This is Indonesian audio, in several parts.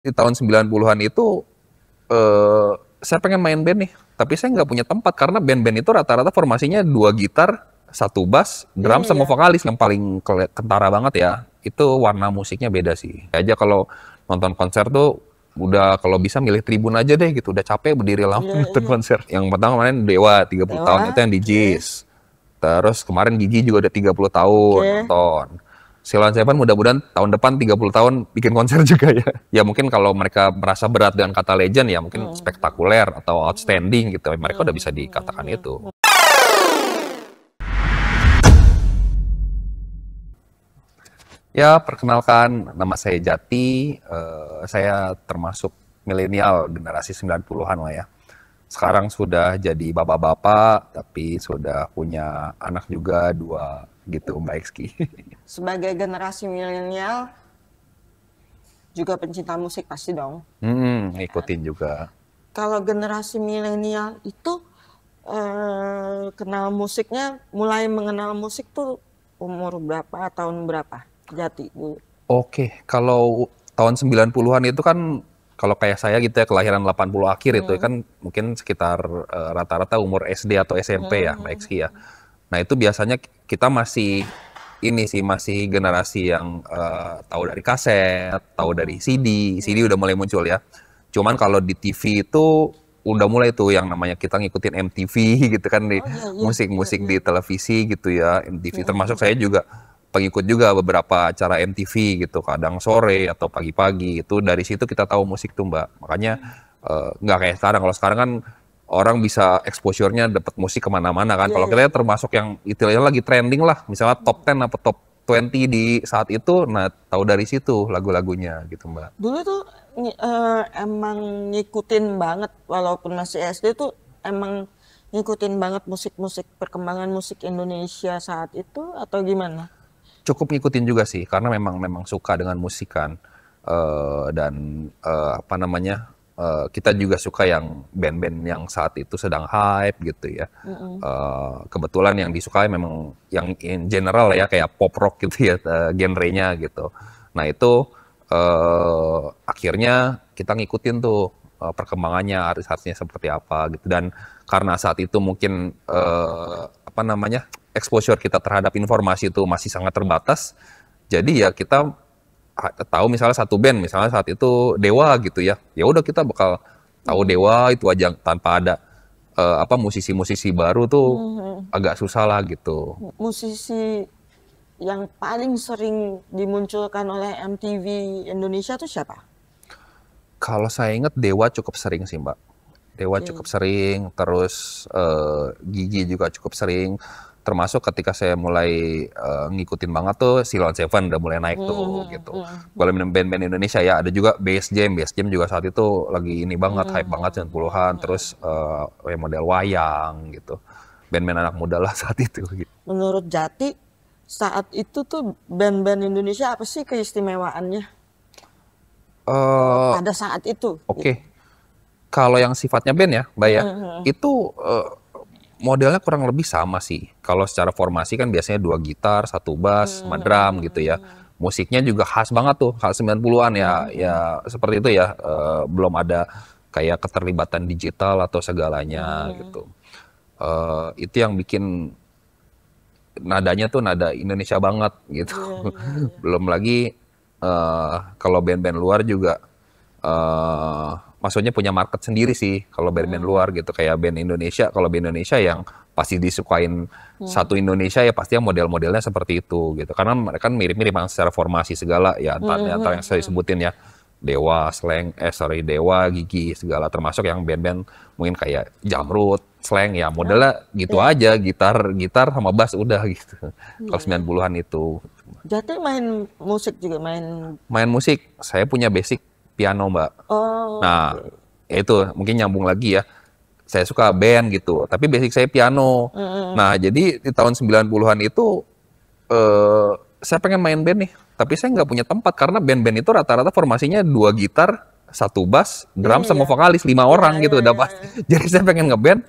Di tahun 90-an itu, saya pengen main band nih, tapi saya nggak punya tempat karena band-band itu rata-rata formasinya 2 gitar, 1 bass, drum sama Iya. vokalis yang paling kentara banget ya. Itu warna musiknya beda sih. Aja kalau nonton konser tuh udah kalau bisa milih tribun aja deh gitu. Udah capek berdiri lama Iya, nonton iya. konser. Yang pertama kemarin Dewa 30 tahun itu Dewa, yang di oke. JIS. Terus kemarin Gigi juga udah 30 tahun Oke. nonton. Silon Seven mudah-mudahan tahun depan 30 tahun bikin konser juga ya. Ya mungkin kalau mereka merasa berat dengan kata legend ya mungkin Hmm. spektakuler atau outstanding gitu. Mereka udah bisa Hmm. dikatakan itu. Hmm. Ya, perkenalkan nama saya Jati. Saya termasuk milenial generasi 90-an lah ya. Sekarang sudah jadi bapak-bapak, tapi sudah punya anak juga 2 gitu, Mbak Ekski. Sebagai generasi milenial, juga pencinta musik pasti dong. Ngikutin juga. Kalau generasi milenial itu kenal musiknya, mulai mengenal musik tuh umur berapa, tahun berapa? Jati dulu. Oke, kalau tahun 90-an itu kan kalau kayak saya gitu ya kelahiran 80 akhir itu kan mungkin sekitar rata-rata umur SD atau SMP ya, Mbak Ekski ya. Nah, itu biasanya kita masih ini sih masih generasi yang tahu dari kaset, tahu dari CD. CD udah mulai muncul ya. Cuman kalau di TV itu udah mulai tuh yang namanya kita ngikutin MTV gitu kan di Oh iya, iya, iya, musik-musik iya. di televisi gitu ya, MTV termasuk saya juga pengikut juga beberapa acara MTV gitu, kadang sore atau pagi-pagi itu dari situ kita tahu musik tuh Mbak. Makanya nggak kayak sekarang. Kalau sekarang kan orang bisa exposure-nya dapat musik kemana-mana kan. Iya, Kalau iya. kita termasuk yang istilahnya lagi trending lah, misalnya top 10 atau top 20 di saat itu, nah tahu dari situ lagu-lagunya gitu Mbak. Dulu tuh emang ngikutin banget, walaupun masih SD tuh emang ngikutin banget musik-musik, perkembangan musik Indonesia saat itu atau gimana? Cukup ngikutin juga sih karena memang suka dengan musik kan. Dan apa namanya? Kita juga suka yang band-band yang saat itu sedang hype gitu ya. Kebetulan yang disukai memang yang in general ya kayak pop rock gitu ya genrenya gitu. Nah itu akhirnya kita ngikutin tuh perkembangannya artis-artisnya seperti apa gitu dan karena saat itu mungkin apa namanya exposure kita terhadap informasi itu masih sangat terbatas. Jadi ya kita tahu misalnya satu band misalnya saat itu Dewa gitu ya. Ya udah kita bakal tahu Dewa itu aja tanpa ada apa musisi-musisi baru tuh agak susah lah gitu. Musisi yang paling sering dimunculkan oleh MTV Indonesia tuh siapa? Kalau saya ingat Dewa cukup sering sih Mbak. Dewa cukup Oke. sering, terus Gigi juga cukup sering. Termasuk ketika saya mulai ngikutin banget tuh Silon Seven udah mulai naik tuh gitu. Kalau band-band Indonesia ya ada juga Bass Jam juga saat itu lagi ini banget, hype banget 90-an. Terus model wayang gitu. Band-band anak muda lah saat itu gitu. Menurut Jati, saat itu tuh band-band Indonesia apa sih keistimewaannya Eh, pada saat itu? Oke, kalau yang sifatnya band ya, Mbak ya, itu modelnya kurang lebih sama sih. Kalau secara formasi kan biasanya 2 gitar, 1 bass, sama drum gitu ya. Musiknya juga khas banget tuh, khas 90-an ya. Ya seperti itu ya, belum ada kayak keterlibatan digital atau segalanya gitu. Itu yang bikin nadanya tuh nada Indonesia banget gitu. Iya, iya, iya. Belum lagi kalau band-band luar juga maksudnya punya market sendiri sih kalau band-band luar gitu kayak band Indonesia kalau band Indonesia yang pasti disukain satu Indonesia ya pasti yang model-modelnya seperti itu gitu karena mereka kan mirip-mirip secara formasi segala ya antara yang saya sebutin ya Dewa, Dewa, Gigi segala termasuk yang band-band mungkin kayak Jamrud, Slank ya Oh, modelnya gitu iya. aja gitar sama bass udah gitu. Iya, Kalau iya. 90-an itu Jati main musik juga, main. main musik saya punya basic piano Mbak. Oh, Nah, oke. ya itu mungkin nyambung lagi ya. Saya suka band gitu, tapi basic saya piano. Nah, jadi di tahun 90-an itu saya pengen main band nih, tapi saya nggak punya tempat karena band-band itu rata-rata formasinya 2 gitar, 1 bass, drum sama Iya, vokalis 5 iya, orang iya, gitu iya. dapat. Jadi saya pengen ngeband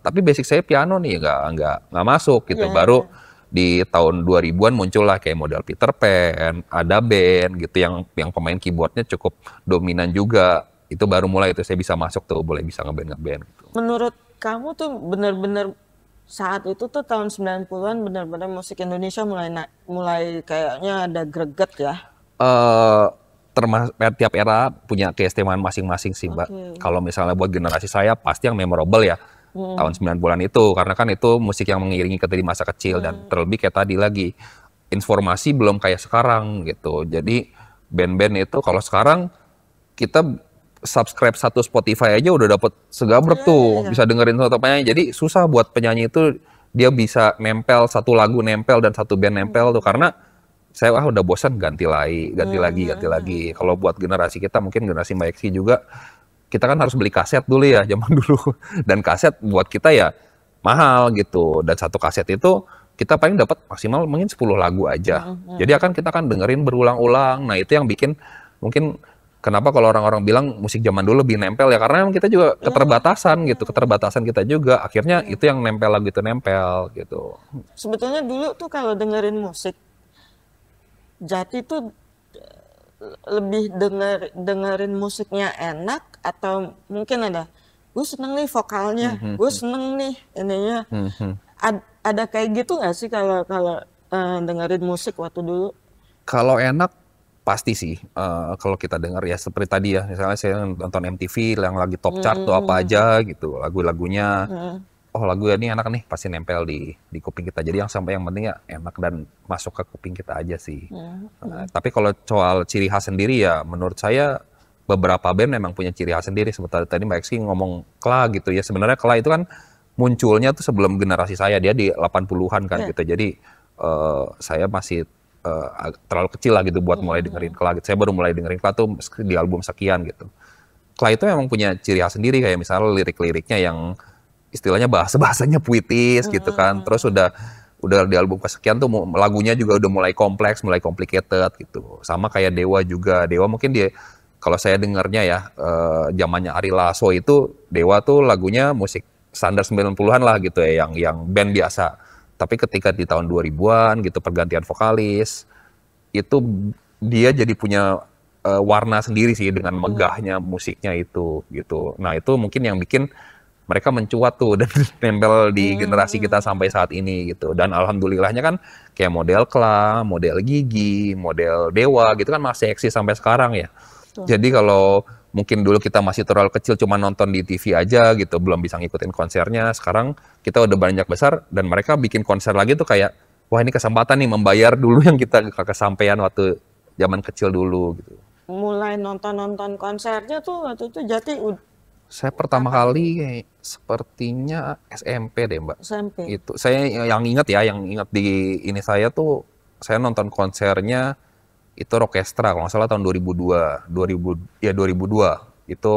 tapi basic saya piano nih nggak masuk gitu. Iya, Baru iya. di tahun 2000-an muncul lah kayak model Peter Pan, ada band gitu yang pemain keyboardnya cukup dominan juga. Itu baru mulai itu saya bisa masuk tuh, boleh bisa ngeband gitu. Menurut kamu tuh bener-bener saat itu tuh tahun 90-an bener-bener musik Indonesia mulai kayaknya ada greget ya? Tiap era punya keistimewaan masing-masing sih, Mbak. Kalau misalnya buat generasi saya pasti yang memorable ya tahun 90-an itu, karena kan itu musik yang mengiringi kita di masa kecil dan terlebih kayak tadi lagi informasi belum kayak sekarang gitu. Jadi band-band itu kalau sekarang kita subscribe satu Spotify aja udah dapet segabrek tuh, bisa dengerin satu penyanyi. Jadi susah buat penyanyi itu dia bisa nempel satu lagu nempel dan satu band nempel tuh, karena saya udah bosan ganti lagi. Kalau buat generasi kita mungkin generasi Mbak Eksi juga, kita kan harus beli kaset dulu ya zaman dulu. Dan kaset buat kita ya mahal gitu. Dan satu kaset itu kita paling dapat maksimal mungkin 10 lagu aja. Jadi kita kan dengerin berulang-ulang. Nah itu yang bikin mungkin kenapa kalau orang-orang bilang musik zaman dulu lebih nempel ya, karena kita juga keterbatasan gitu. Keterbatasan kita juga akhirnya itu yang nempel lagu itu nempel gitu. Sebetulnya dulu tuh kalau dengerin musik Jati tuh lebih dengerin musiknya enak atau mungkin gue seneng nih vokalnya, gue seneng nih ininya. Ada kayak gitu nggak sih kalau dengerin musik waktu dulu? Kalau enak pasti sih. Kalau kita denger ya seperti tadi ya, misalnya saya nonton MTV yang lagi top chart tuh apa aja gitu lagu-lagunya. Oh lagu ini enak nih, pasti nempel di kuping kita. Jadi yang penting ya enak dan masuk ke kuping kita aja sih. Tapi kalau soal ciri khas sendiri ya, menurut saya beberapa band memang punya ciri khas sendiri. Seperti tadi Mbak Eksi ngomong Kla gitu ya. Sebenarnya Kla itu kan munculnya tuh sebelum generasi saya, dia di 80-an kan gitu. Jadi saya masih terlalu kecil lah gitu buat mulai dengerin Kla gitu. Saya baru mulai dengerin Kla tuh di album sekian gitu. Kla itu memang punya ciri khas sendiri, kayak misalnya lirik-liriknya yang istilahnya bahasanya puitis gitu kan. Terus udah di album kesekian tuh lagunya juga udah mulai kompleks, mulai complicated gitu. Sama kayak Dewa juga. Dewa mungkin dia, kalau saya dengarnya ya, zamannya Ari Lasso itu, Dewa tuh lagunya musik standar 90-an lah gitu ya, yang band biasa. Tapi ketika di tahun 2000-an gitu pergantian vokalis, itu dia jadi punya warna sendiri sih dengan megahnya musiknya itu gitu. Nah itu mungkin yang bikin mereka mencuat tuh dan nempel di generasi kita sampai saat ini gitu. Dan alhamdulillahnya kan kayak model Kla, model Gigi, model Dewa gitu kan masih eksis sampai sekarang ya. Jadi kalau mungkin dulu kita masih terlalu kecil cuma nonton di TV aja gitu, belum bisa ngikutin konsernya. Sekarang kita udah banyak besar dan mereka bikin konser lagi tuh kayak, wah ini kesempatan nih membayar dulu yang kita kesampaian waktu zaman kecil dulu gitu. Mulai nonton konsernya tuh waktu itu Jati saya pertama kali sepertinya SMP deh Mbak. SMP. Itu saya yang ingat di ini saya tuh saya nonton konsernya itu Rockestra kalau nggak salah tahun 2002 itu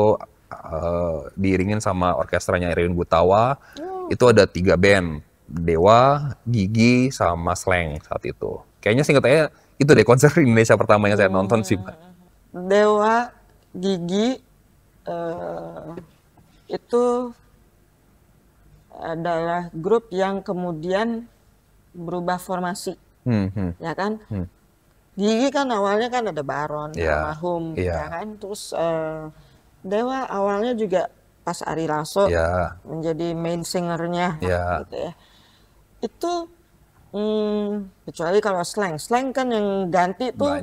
diiringin sama orkestranya Erwin Gutawa. Itu ada 3 band, Dewa, Gigi, sama Slank saat itu. Kayaknya singkat saya itu deh konser Indonesia pertama yang saya nonton sih Mbak. Dewa, Gigi itu adalah grup yang kemudian berubah formasi, ya kan? Gigi kan awalnya kan ada Baron, almarhum, ya kan? Terus Dewa awalnya juga pas Ari Lasso menjadi main singernya, gitu ya. Itu kecuali kalau Slank kan yang ganti tuh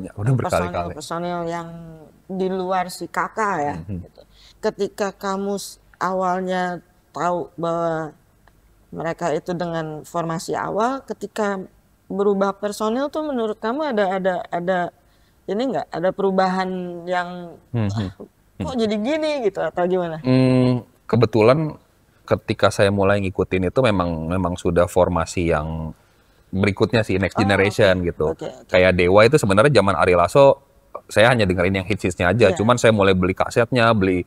personil yang di luar si kakak ya. Gitu. Ketika kamu awalnya tahu bahwa mereka itu dengan formasi awal, ketika berubah personil tuh menurut kamu ada ini nggak, ada perubahan yang kok jadi gini gitu atau gimana? Kebetulan ketika saya mulai ngikutin itu memang sudah formasi yang berikutnya sih, next generation gitu. Kayak Dewa itu sebenarnya zaman Ari Lasso saya hanya dengerin yang hits-hitsnya aja. Cuman saya mulai beli kasetnya, beli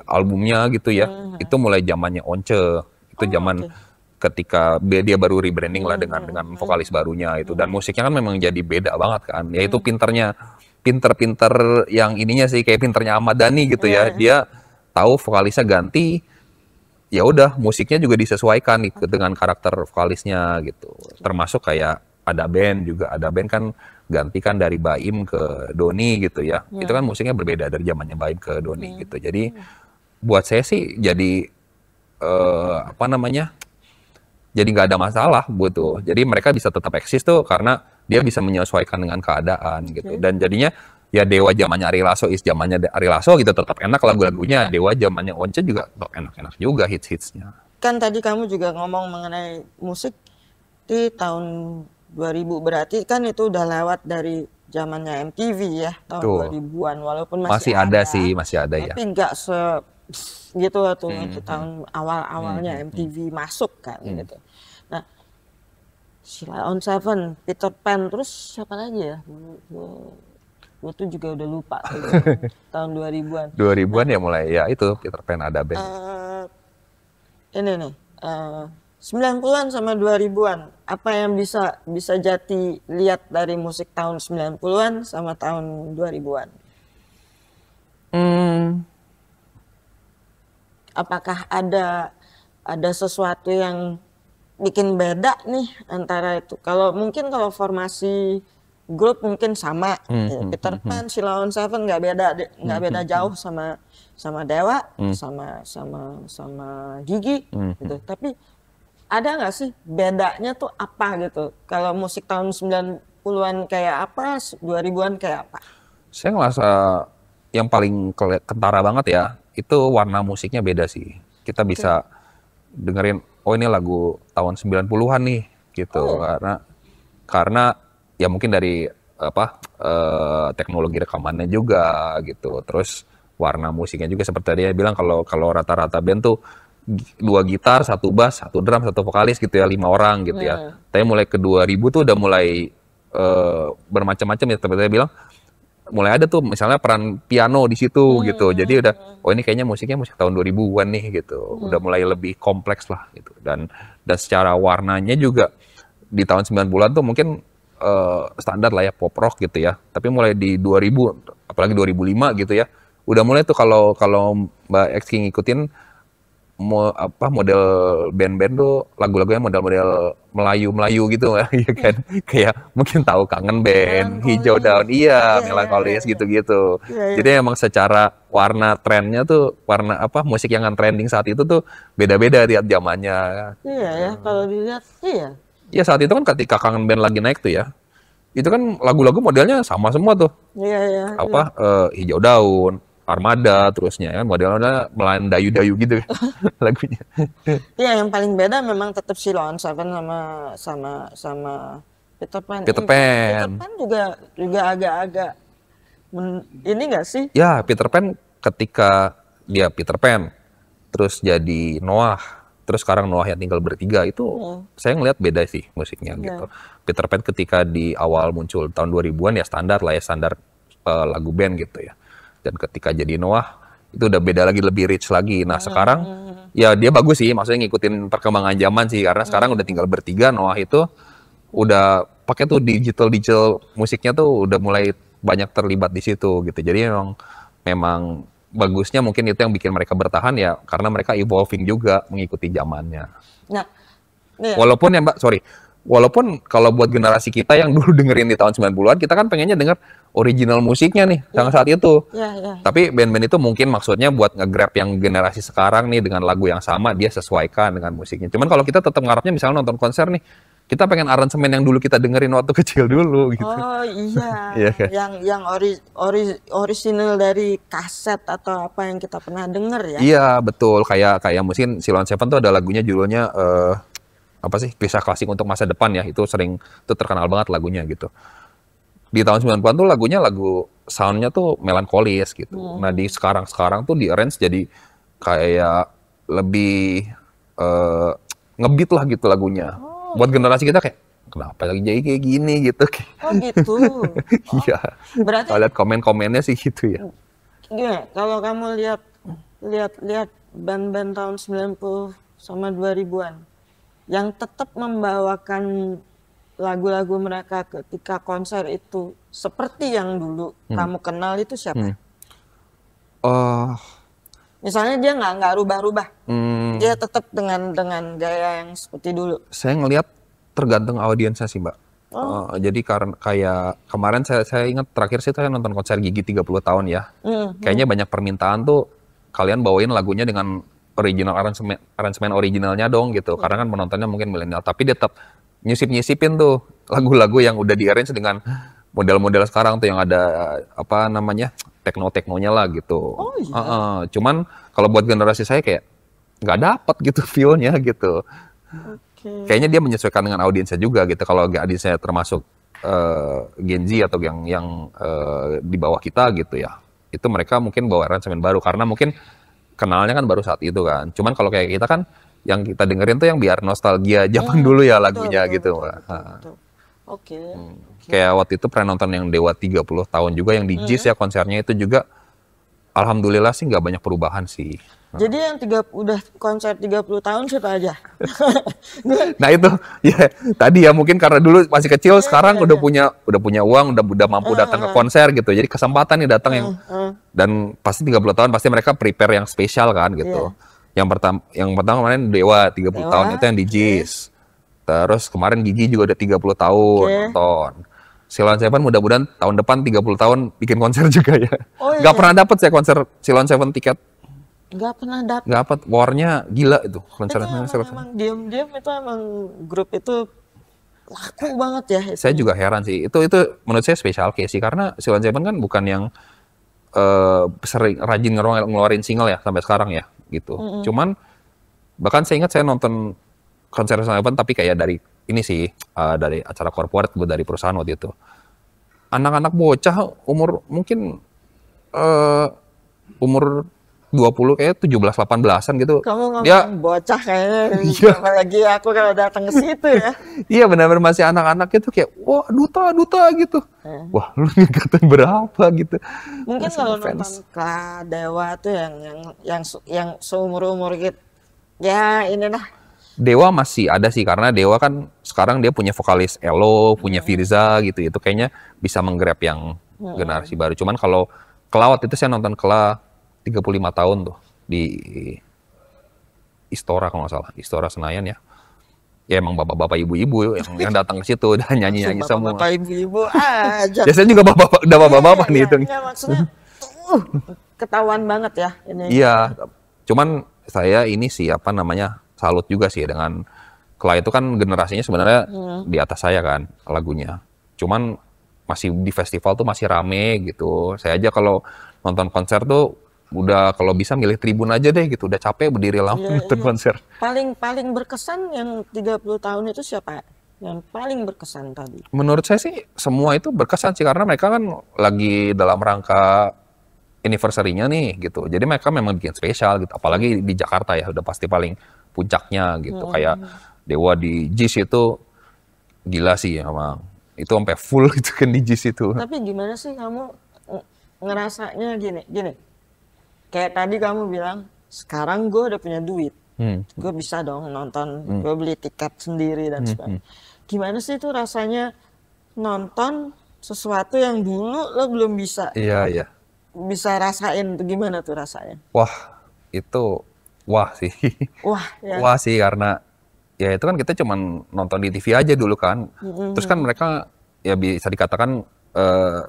albumnya gitu ya. Itu mulai zamannya Once. Itu zaman ketika dia baru rebranding lah dengan vokalis barunya itu. Dan musiknya kan memang jadi beda banget kan. Ya itu pinter yang ininya sih, kayak pinternya Ahmad Dhani gitu ya. Dia tahu vokalisnya ganti, ya udah musiknya juga disesuaikan nih dengan karakter vokalisnya gitu. Termasuk kayak ada band kan gantikan dari Baim ke Doni gitu ya. Itu kan musiknya berbeda dari zamannya Baim ke Doni gitu. Jadi buat saya sih jadi apa namanya? Jadi nggak ada masalah gitu. Jadi mereka bisa tetap eksis tuh karena dia bisa menyesuaikan dengan keadaan gitu. Dan jadinya ya Dewa zamannya Ari Lasso zamannya Ari Lasso gitu tetap enak lagu-lagunya. Dewa zamannya Once juga tetap enak-enak juga hits-hitsnya. Kan tadi kamu juga ngomong mengenai musik di tahun 2000, berarti kan itu udah lewat dari zamannya MTV ya, tahun 2000-an, walaupun masih ada sih, masih ada tapi ya. Tapi nggak gitu tuh itu tahun awal-awalnya MTV masuk kan gitu. Nah, Sheila on 7, Peter Pan, terus siapa lagi ya? Gue tuh juga udah lupa tahun 2000-an. 2000-an ya mulai ya itu Peter Pan ada band. Ini nih 90-an sama 2000-an, apa yang bisa Jati lihat dari musik tahun 90-an sama tahun 2000-an? Apakah ada sesuatu yang bikin beda nih antara itu? Mungkin kalau formasi grup mungkin sama, Peter Pan, Sheila on 7 nggak beda jauh sama Dewa, sama Gigi gitu. Tapi ada nggak sih bedanya tuh apa gitu? Kalau musik tahun 90-an kayak apa, 2000-an kayak apa? Saya ngerasa yang paling kentara banget ya, itu warna musiknya beda sih. Kita bisa dengerin, oh ini lagu tahun 90-an nih gitu. Karena ya mungkin dari teknologi rekamannya juga gitu. Terus warna musiknya juga seperti dia bilang kalau rata-rata band tuh 2 gitar, 1 bass, 1 drum, 1 vokalis gitu ya, 5 orang gitu ya. Tapi mulai ke 2000 tuh udah mulai bermacam-macam ya, seperti dia bilang mulai ada tuh misalnya peran piano di situ gitu. Jadi udah ini kayaknya musiknya musik tahun 2000-an nih gitu. Udah mulai lebih kompleks lah gitu. Dan secara warnanya juga di tahun 90-an tuh mungkin standar lah ya pop rock gitu ya. Tapi mulai di 2000 apalagi 2005 gitu ya. Udah mulai tuh kalau Mbak X ngikutin model band-band tuh lagu-lagunya model-model Melayu gitu ya kan. Kayak mungkin tahu Kangen Band, Hijau Daun, melankolis gitu-gitu. Jadi emang secara warna trennya tuh musik yang trending saat itu tuh beda-beda tiap zamannya. Iya ya, kalau dilihat iya. Iya saat itu kan ketika Kangen Band lagi naik tuh ya. Itu kan lagu-lagu modelnya sama semua tuh. Iya. Hijau Daun, Armada terusnya kan modelnya Melayu-dayu gitu lagunya. Iya yang paling beda memang tetap Sheila on 7 sama Peter Pan. Peter Pan juga agak-agak ini nggak sih? Ya Peter Pan ketika dia Peter Pan terus jadi Noah, terus sekarang Noah yang tinggal bertiga itu saya ngeliat beda sih musiknya gitu. Peter Pan ketika di awal muncul tahun 2000-an ya standar lagu band gitu ya. Dan ketika jadi Noah itu udah beda lagi, lebih rich lagi. Nah sekarang ya dia bagus sih, maksudnya ngikutin perkembangan zaman sih, karena sekarang udah tinggal bertiga. Noah itu udah pakai tuh digital musiknya tuh udah mulai banyak terlibat di situ gitu. Jadi memang bagusnya mungkin itu yang bikin mereka bertahan ya, karena mereka evolving juga mengikuti zamannya. Nah, walaupun ya Mbak, walaupun kalau buat generasi kita yang dulu dengerin di tahun 90-an, kita kan pengennya denger original musiknya nih, saat itu. Tapi band-band itu mungkin maksudnya buat nge-grab yang generasi sekarang nih dengan lagu yang sama, dia sesuaikan dengan musiknya. Cuman kalau kita tetap ngarepnya misalnya nonton konser nih, kita pengen aransemen yang dulu kita dengerin waktu kecil dulu gitu. Oh iya, yang original dari kaset atau apa yang kita pernah denger ya. Iya, betul. Kayak mungkin Sheila on 7 tuh ada lagunya judulnya kisah klasik untuk masa depan ya. Itu terkenal banget lagunya gitu. Di tahun 90-an tuh lagu soundnya tuh melankolis gitu. Nah di sekarang tuh di arrange jadi kayak lebih ngebeat lah gitu lagunya. Buat generasi kita kayak kenapa lagi jadi kayak gini gitu. Oh gitu. Iya. Berarti kalau lihat komen-komennya sih gitu ya. Gimana? Kalau kamu lihat band-band tahun 90 sama 2000-an yang tetap membawakan lagu-lagu mereka ketika konser itu seperti yang dulu kamu kenal itu siapa? Misalnya dia nggak rubah-rubah, dia tetap dengan gaya yang seperti dulu. Saya ngelihat tergantung audiensnya sih, Mbak. Jadi karena kayak kemarin saya ingat terakhir sih saya nonton konser Gigi 30 tahun ya. Kayaknya banyak permintaan tuh kalian bawain lagunya dengan original aransemen originalnya dong gitu. Karena kan penontonnya mungkin milenial, tapi dia tetap nyisipin tuh lagu-lagu yang udah di-arrange dengan model-model sekarang tuh yang ada apa namanya teknonya lah gitu. Oh iya. Cuman kalau buat generasi saya kayak nggak dapet gitu feel-nya gitu. Kayaknya dia menyesuaikan dengan audiensnya juga gitu. Kalau audiensnya termasuk Gen Z atau yang di bawah kita gitu ya, itu mereka mungkin bawa aransemen baru karena mungkin kenalnya kan baru saat itu kan. Cuman kalau kayak kita kan yang kita dengerin tuh yang biar nostalgia zaman dulu ya lagunya gitu. Betul. Oke. Kayak waktu itu pernah nonton yang Dewa 30 tahun juga yang di JIS ya konsernya itu juga alhamdulillah sih nggak banyak perubahan sih. Jadi yang udah konser 30 tahun siapa aja? Nah itu ya tadi ya mungkin karena dulu masih kecil sekarang udah punya uang udah mampu datang ke konser gitu. Jadi kesempatan nih datang yang dan pasti 30 tahun pasti mereka prepare yang spesial kan gitu. Yang pertama kemarin Dewa 30 tahun itu yang di JIS. Terus kemarin Gigi juga udah 30 tahun nonton. Sheila on 7 mudah-mudahan tahun depan 30 tahun bikin konser juga ya. Gak pernah dapet saya konser Sheila on 7 tiket. Gak pernah dapet. Gak dapet, war-nya gila itu konsernya. Emang diam-diam itu emang grup itu laku banget ya. Itu. Saya juga heran sih. Itu menurut saya special case sih karena Sheila on 7 kan bukan yang sering rajin ngeluarin single ya sampai sekarang ya gitu. Cuman bahkan saya ingat saya nonton konser Sheila on 7 tapi kayak dari ini sih dari acara corporate dari perusahaan waktu itu. Anak-anak bocah umur mungkin umur 20 kayak 17-18an gitu. Kamu ngomong bocah kayaknya, apalagi aku kalau datang ke situ ya. Iya benar-benar masih anak-anak itu kayak wah duta gitu. Wah lu ngikatin berapa gitu. Mungkin kalau nonton Dewa tuh yang seumur-umur gitu. Ya ini lah. Dewa masih ada sih karena Dewa kan sekarang dia punya vokalis Elo, punya Firza gitu. Itu kayaknya bisa menggrab yang generasi baru. Cuman kalau Kela waktu itu saya nonton Kela 35 tahun tuh di Istora kalau nggak salah, Istora Senayan ya. Ya emang bapak-bapak ibu-ibu yang datang ke situ dan nyanyi-nyanyi semua. Bapak ibu-ibu aja. Biasanya juga bapak-bapak nih itu. Ya, maksudnya ketahuan banget ya ini. Iya, cuman saya ini sih apa namanya salut juga sih dengan Kela itu kan generasinya sebenarnya di atas saya kan lagunya. Cuman masih di festival tuh masih rame gitu. Saya aja kalau nonton konser tuh udah kalau bisa milih tribun aja deh gitu, udah capek berdiri lama nonton konser. Paling berkesan yang 30 tahun itu siapa? Yang paling berkesan tadi? Menurut saya sih semua itu berkesan sih karena mereka kan lagi dalam rangka anniversary-nya nih gitu. Jadi mereka memang bikin spesial gitu. Apalagi di Jakarta ya udah pasti paling puncaknya gitu. Kayak Dewa di JIS itu gila sih emang. Itu sampai full gitu kan di JIS itu. Tapi gimana sih kamu ngerasanya gini? Kayak tadi kamu bilang, sekarang gue udah punya duit. Gue bisa dong nonton, gue beli tiket sendiri dan sebagainya. Gimana sih itu rasanya nonton sesuatu yang dulu lo belum bisa? Iya. Bisa rasain, gimana tuh rasanya? Wah sih. Wah sih karena ya itu kan kita cuman nonton di TV aja dulu kan. Terus kan mereka ya bisa dikatakan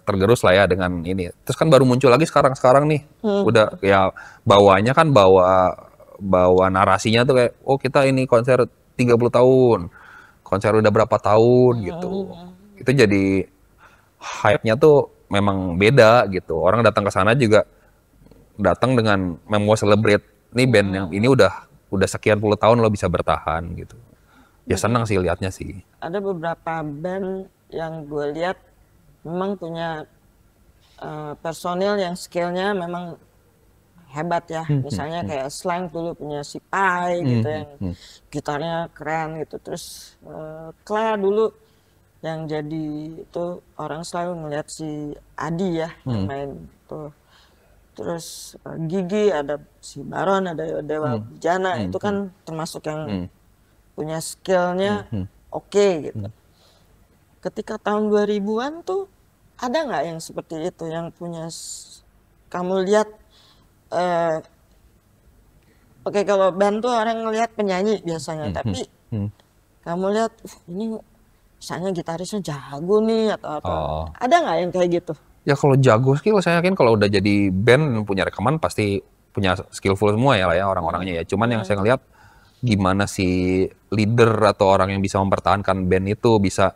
tergerus lah ya dengan ini. Terus kan baru muncul lagi sekarang nih. Udah ya bawanya kan bawa narasinya tuh kayak oh kita ini konser 30 tahun. Konser udah berapa tahun gitu. Itu jadi hype-nya tuh memang beda gitu. Orang datang ke sana juga datang dengan mau celebrate nih band yang ini udah sekian puluh tahun lo bisa bertahan gitu. Ya senang sih liatnya sih. Ada beberapa band yang gue lihat memang punya personil yang skillnya memang hebat ya. Misalnya kayak Slang dulu punya si Pai gitu yang gitarnya keren gitu. Terus Kla dulu yang jadi itu orang selalu melihat si Adi ya yang main tuh. Terus Gigi, ada si Baron, ada Dewa Bujana, itu kan termasuk yang punya skillnya oke gitu. Ketika tahun 2000-an tuh ada nggak yang seperti itu yang punya kamu lihat Oke, kalau band tuh orang ngelihat penyanyi biasanya, tapi kamu lihat ini misalnya gitarisnya jago nih atau ada nggak yang kayak gitu? Ya kalau jago skill saya yakin kalau udah jadi band punya rekaman pasti punya skillful semua ya lah ya orang-orangnya ya. Cuman yang saya ngeliat gimana si leader atau orang yang bisa mempertahankan band itu bisa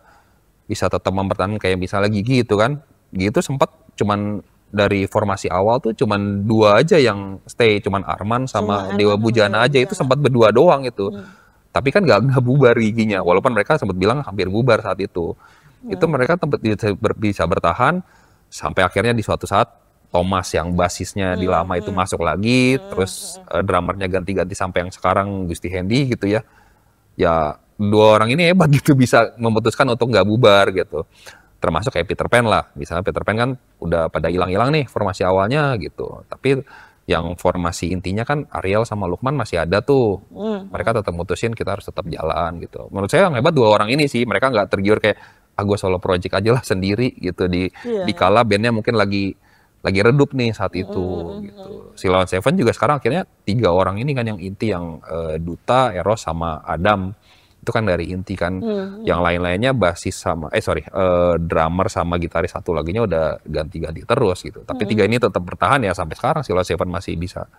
tetap mempertahankan kayak misalnya Gigi itu kan. Gigi itu sempat cuman dari formasi awal tuh cuman 2 aja yang stay, cuman Arman sama Dewa Bujana aja itu sempat berdua doang itu. Tapi kan nggak bubar giginya, walaupun mereka sempat bilang hampir bubar saat itu. Itu mereka tempat bisa bertahan sampai akhirnya di suatu saat Thomas yang basisnya di lama itu masuk lagi, terus drummernya ganti-ganti sampai yang sekarang Gusti Hendy gitu ya. Ya 2 orang ini hebat gitu bisa memutuskan untuk nggak bubar gitu. Termasuk kayak Peter Pan lah, misalnya Peter Pan kan udah pada hilang-hilang nih formasi awalnya gitu. Tapi yang formasi intinya kan Ariel sama Lukman masih ada tuh. Mereka tetap mutusin kita harus tetap jalan gitu. Menurut saya yang hebat 2 orang ini sih, mereka nggak tergiur kayak gue solo project aja lah sendiri gitu di kala bandnya mungkin lagi redup nih saat itu gitu. Silon Seven juga sekarang akhirnya 3 orang ini kan yang inti yang Duta, Eros sama Adam. Itu kan dari inti kan. Yang lain-lainnya basis sama drummer sama gitaris satu laginya udah ganti-ganti terus gitu. Tapi 3 ini tetap bertahan ya sampai sekarang. Silon Seven masih bisa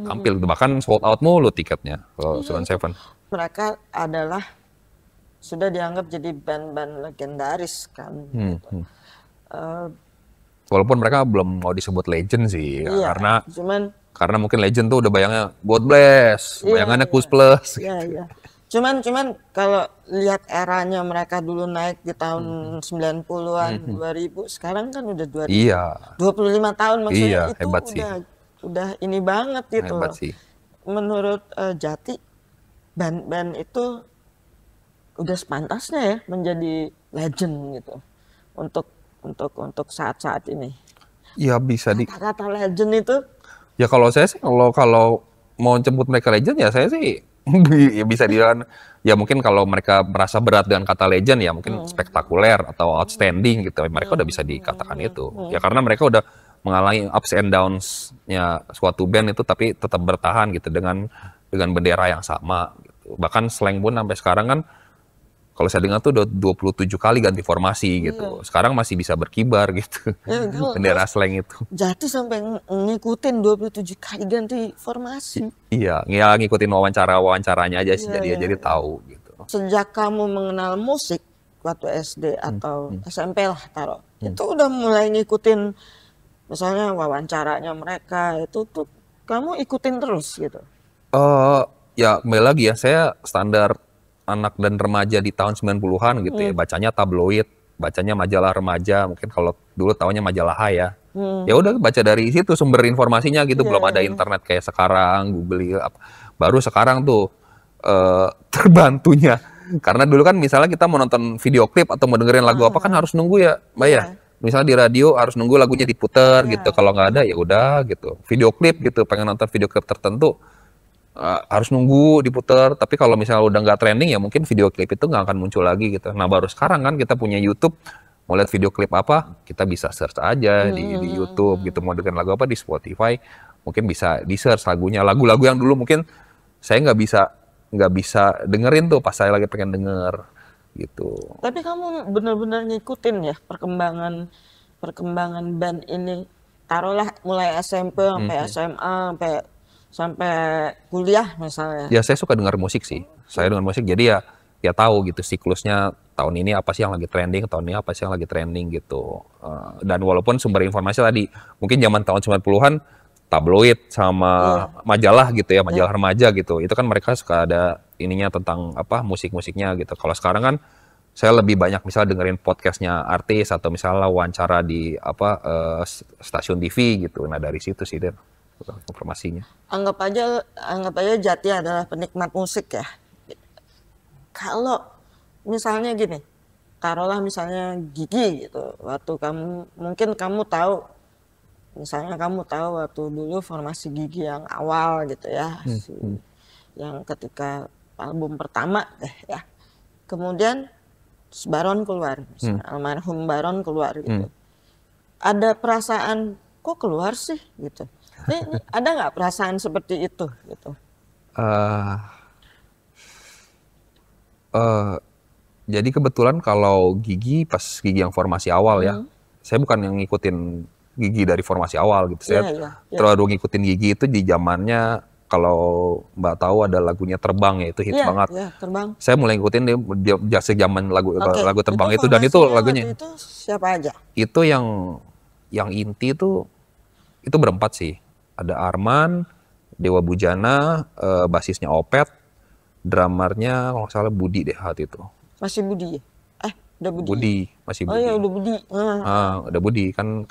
tampil bahkan sold out mulu tiketnya kalau Silon Seven. Mereka adalah sudah dianggap jadi band-band legendaris kan. Walaupun mereka belum mau disebut legend sih, karena mungkin legend tuh udah bayangnya God Bless, bayangannya Kus Plus. Iya. Cuman kalau lihat eranya mereka dulu naik di tahun 90-an, 2000, sekarang kan udah 25 tahun maksudnya itu hebat udah ini banget gitu. Hebat sih. Menurut Jati, band-band itu udah sepantasnya ya menjadi legend gitu untuk saat-saat ini. Ya bisa kata legend itu. Ya kalau saya sih kalau mau jemput mereka legend ya saya sih ya bisa dibilang ya mungkin kalau mereka merasa berat dengan kata legend ya mungkin spektakuler atau outstanding gitu mereka udah bisa dikatakan itu ya karena mereka udah mengalami ups and downs-nya suatu band itu tapi tetap bertahan gitu dengan bendera yang sama gitu. Bahkan slang pun sampai sekarang kan kalau saya dengar tuh udah 27 kali ganti formasi gitu. Sekarang masih bisa berkibar gitu. Bendera slang itu. Jati sampai ngikutin 27 kali ganti formasi. Iya, ngikutin wawancaranya aja sih jadi tahu gitu. Sejak kamu mengenal musik waktu SD atau SMP lah taruh. Itu udah mulai ngikutin misalnya wawancaranya mereka itu tuh kamu ikutin terus gitu. Ya kembali lagi ya, saya standar anak dan remaja di tahun 90-an gitu ya, bacanya tabloid, bacanya majalah remaja, mungkin kalau dulu tahunya majalah H ya. Ya udah baca dari situ sumber informasinya gitu, belum ada internet kayak sekarang, Google baru sekarang tuh terbantunya. Karena dulu kan misalnya kita mau nonton video klip atau mau dengerin lagu apa kan harus nunggu ya, Mbak ya. Misalnya di radio harus nunggu lagunya diputer gitu, kalau nggak ada ya udah gitu. Video klip gitu, pengen nonton video klip tertentu harus nunggu diputar. Tapi kalau misalnya udah nggak trending ya mungkin video klip itu nggak akan muncul lagi gitu. Nah baru sekarang kan kita punya YouTube, mau lihat video klip apa kita bisa search aja di YouTube gitu, mau dengerin lagu apa di Spotify mungkin bisa di search lagu-lagu yang dulu mungkin saya nggak bisa dengerin tuh pas saya lagi pengen denger gitu. Tapi kamu benar-benar ngikutin ya perkembangan band ini, taruhlah mulai SMP sampai SMA sampai kuliah misalnya. Ya saya suka dengar musik sih. Saya dengar musik jadi ya tahu gitu siklusnya tahun ini apa sih yang lagi trending, tahun ini apa sih yang lagi trending gitu. Dan walaupun sumber informasi tadi mungkin zaman tahun 90-an tabloid sama majalah gitu ya, majalah remaja gitu. Itu kan mereka suka ada ininya tentang apa musik-musiknya gitu. Kalau sekarang kan saya lebih banyak misalnya dengerin podcastnya artis atau misalnya wawancara di stasiun TV gitu. Nah dari situ sih deh informasinya. Anggap aja Jati adalah penikmat musik ya. Kalau misalnya gini, taruhlah misalnya Gigi gitu, waktu mungkin kamu tahu, misalnya kamu tahu waktu dulu formasi Gigi yang awal gitu ya, yang ketika album pertama ya, kemudian Baron keluar, misalnya, almarhum Baron keluar gitu, ada perasaan kok keluar sih gitu. Ini ada nggak perasaan seperti itu gitu? Jadi kebetulan kalau Gigi pas Gigi yang formasi awal ya, saya bukan yang ngikutin Gigi dari formasi awal gitu. Saya terlalu ngikutin Gigi itu di zamannya, kalau Mbak tahu ada lagunya Terbang ya, itu hits banget. Terbang. Saya mulai ngikutin dia zaman lagu Terbang itu, dan itu lagunya. Itu siapa aja? Itu yang inti itu berempat sih. Ada Arman, Dewa Bujana, basisnya Opet, dramarnya kalau nggak salah Budi deh waktu itu. Masih Budi ya? Udah Budi. Budi, masih Budi. Oh ya udah Budi. Udah Budi, kan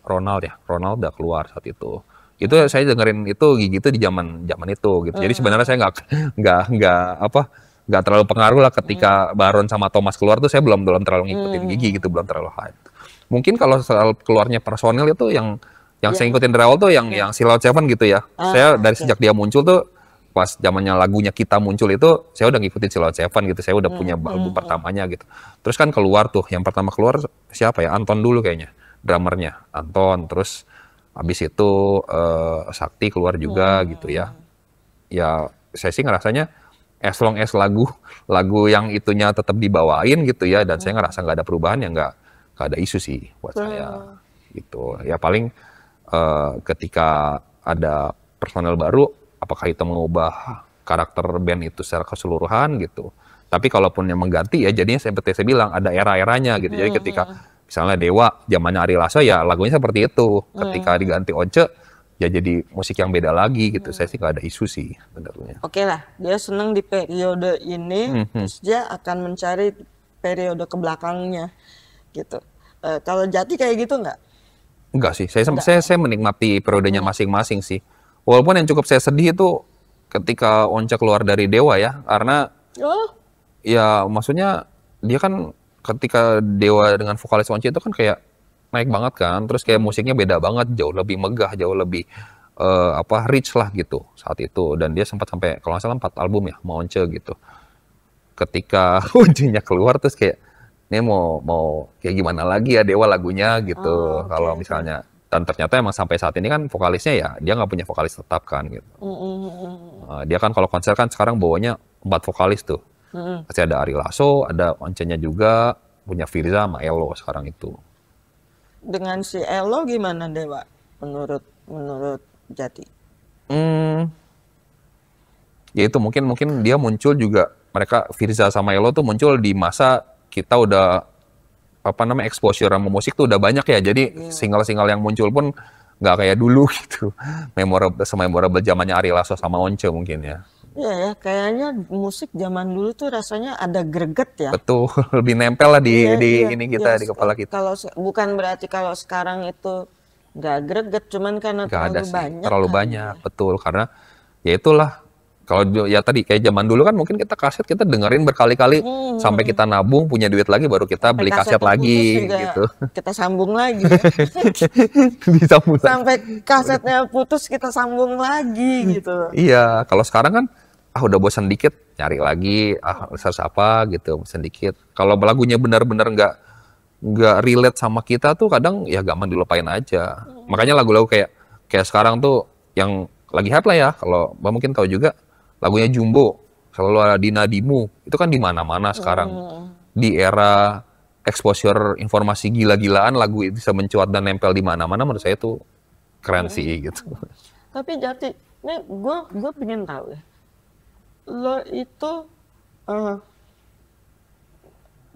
Ronald ya. Ronald udah keluar saat itu. Itu saya dengerin itu Gigi itu di zaman itu gitu. Jadi sebenarnya saya nggak terlalu pengaruh lah ketika Baron sama Thomas keluar tuh, saya belum terlalu ngikutin Gigi gitu, belum terlalu hype. Mungkin kalau soal keluarnya personil itu yang saya ngikutin dari awal tuh yang Silhouette Seven gitu ya. Saya dari sejak dia muncul tuh, pas zamannya lagunya Kita muncul itu, saya udah ngikutin Silhouette Seven gitu. Saya udah punya album pertamanya gitu. Terus kan keluar tuh, yang pertama keluar siapa ya? Anton dulu kayaknya, drummernya Anton. Terus habis itu Sakti keluar juga gitu ya. Ya saya sih ngerasanya as long as lagu yang itunya tetap dibawain gitu ya, dan saya ngerasa nggak ada perubahan, ya nggak ada isu sih buat saya gitu. Ya paling ketika ada personel baru, apakah itu mengubah karakter band itu secara keseluruhan gitu. Tapi kalaupun yang mengganti ya jadinya seperti saya bilang, ada era-eranya gitu. Jadi ketika misalnya Dewa zamannya Ari Lasso ya lagunya seperti itu. Ketika diganti Once ya jadi musik yang beda lagi gitu. Saya sih nggak ada isu sih sebenarnya. Oke lah, dia senang di periode ini, terus dia akan mencari periode kebelakangnya gitu. Kalau Jati kayak gitu nggak? Enggak sih, saya menikmati periodenya masing-masing sih. Walaupun yang cukup saya sedih itu ketika Once keluar dari Dewa ya, karena ya maksudnya dia kan ketika Dewa dengan vokalis Once itu kan kayak naik banget kan, terus kayak musiknya beda banget, jauh lebih megah, jauh lebih rich lah gitu saat itu, dan dia sempat sampai kalau nggak salah 4 album ya sama Once gitu. Ketika Once-nya keluar terus kayak ini mau kayak gimana lagi ya Dewa lagunya gitu. Kalau misalnya, dan ternyata emang sampai saat ini kan vokalisnya ya dia nggak punya vokalis tetap kan gitu. Dia kan kalau konser kan sekarang bawanya 4 vokalis tuh. Masih ada Ari Lasso, ada Once-nya juga, punya Firza sama Elo sekarang itu. Dengan si Elo gimana Dewa menurut Jati? Ya itu mungkin dia muncul juga, mereka Firza sama Elo tuh muncul di masa kita udah exposure sama musik tuh udah banyak ya, jadi single-single yang muncul pun nggak kayak dulu gitu, memorable zamannya Ari Lasso sama Once mungkin ya. Iya ya, kayaknya musik zaman dulu tuh rasanya ada greget ya. Betul, lebih nempel lah di kita, di kepala kita. Kalau bukan berarti kalau sekarang itu nggak greget, cuman karena terlalu banyak, betul, karena ya itulah. Kalau ya tadi kayak zaman dulu kan mungkin kita kaset kita dengerin berkali-kali sampai kita nabung punya duit lagi baru kita beli kaset lagi gitu. Kita sambung lagi. Ya. Sampai kasetnya putus kita sambung lagi gitu. Iya, kalau sekarang kan udah bosan dikit nyari lagi, search apa gitu, bosan dikit. Kalau lagunya benar-benar nggak relate sama kita tuh kadang ya gampang dilupain aja. Makanya lagu-lagu kayak sekarang tuh yang lagi hype lah ya, kalau Mbak mungkin tahu juga, lagunya Jumbo, selalu ada di Nadimu, itu kan di mana-mana sekarang. Di era exposure informasi gila-gilaan, lagu itu bisa mencuat dan nempel di mana-mana, menurut saya itu keren sih gitu. Tapi Jati, ini gue pengen tahu ya, lo itu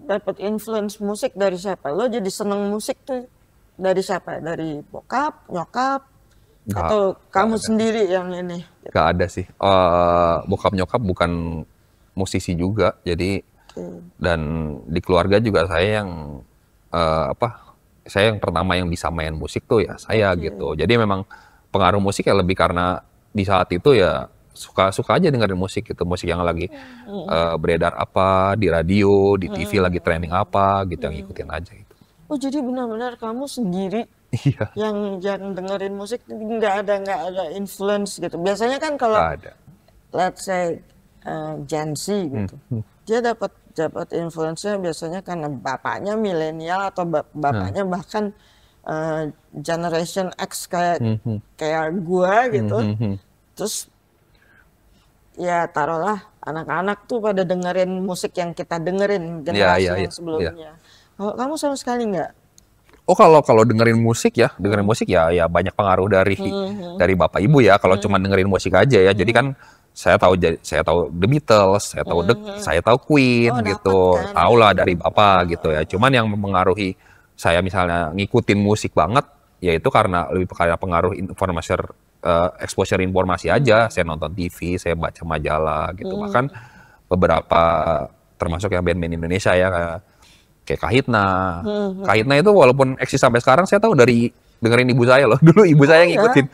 dapat influence musik dari siapa? Lo jadi seneng musik tuh dari siapa? Dari bokap, nyokap? Atau kamu sendiri yang ini? Gak ada sih. Bokap nyokap bukan musisi juga, jadi dan di keluarga juga saya yang saya yang pertama yang bisa main musik tuh ya saya gitu. Jadi memang pengaruh musik ya lebih karena di saat itu ya suka aja dengerin musik gitu, musik yang lagi beredar apa di radio, di TV lagi trending apa gitu, yang ngikutin aja gitu. Oh jadi benar-benar kamu sendiri yang dengerin musik, nggak ada influence gitu. Biasanya kan kalau let's say Gen Z gitu, dia dapat influence-nya biasanya karena bapaknya milenial atau bapaknya bahkan Generation X kayak gua gitu. Terus ya taruhlah anak-anak tuh pada dengerin musik yang kita dengerin generasi yang sebelumnya. Kamu sama sekali nggak? Oh, kalau dengerin musik ya banyak pengaruh dari bapak ibu ya. Kalau cuma dengerin musik aja ya. Jadi kan saya tahu The Beatles, saya tahu Queen gitu. Kan? Tahu lah dari bapak gitu ya. Cuman yang mempengaruhi saya misalnya ngikutin musik banget, yaitu lebih karena pengaruh exposure informasi aja. Saya nonton TV, saya baca majalah gitu. Bahkan beberapa termasuk yang band-band Indonesia ya kayak Kahitna. Kahitna itu walaupun eksis sampai sekarang, saya tahu dari dengerin ibu saya loh. Dulu ibu saya ngikutin.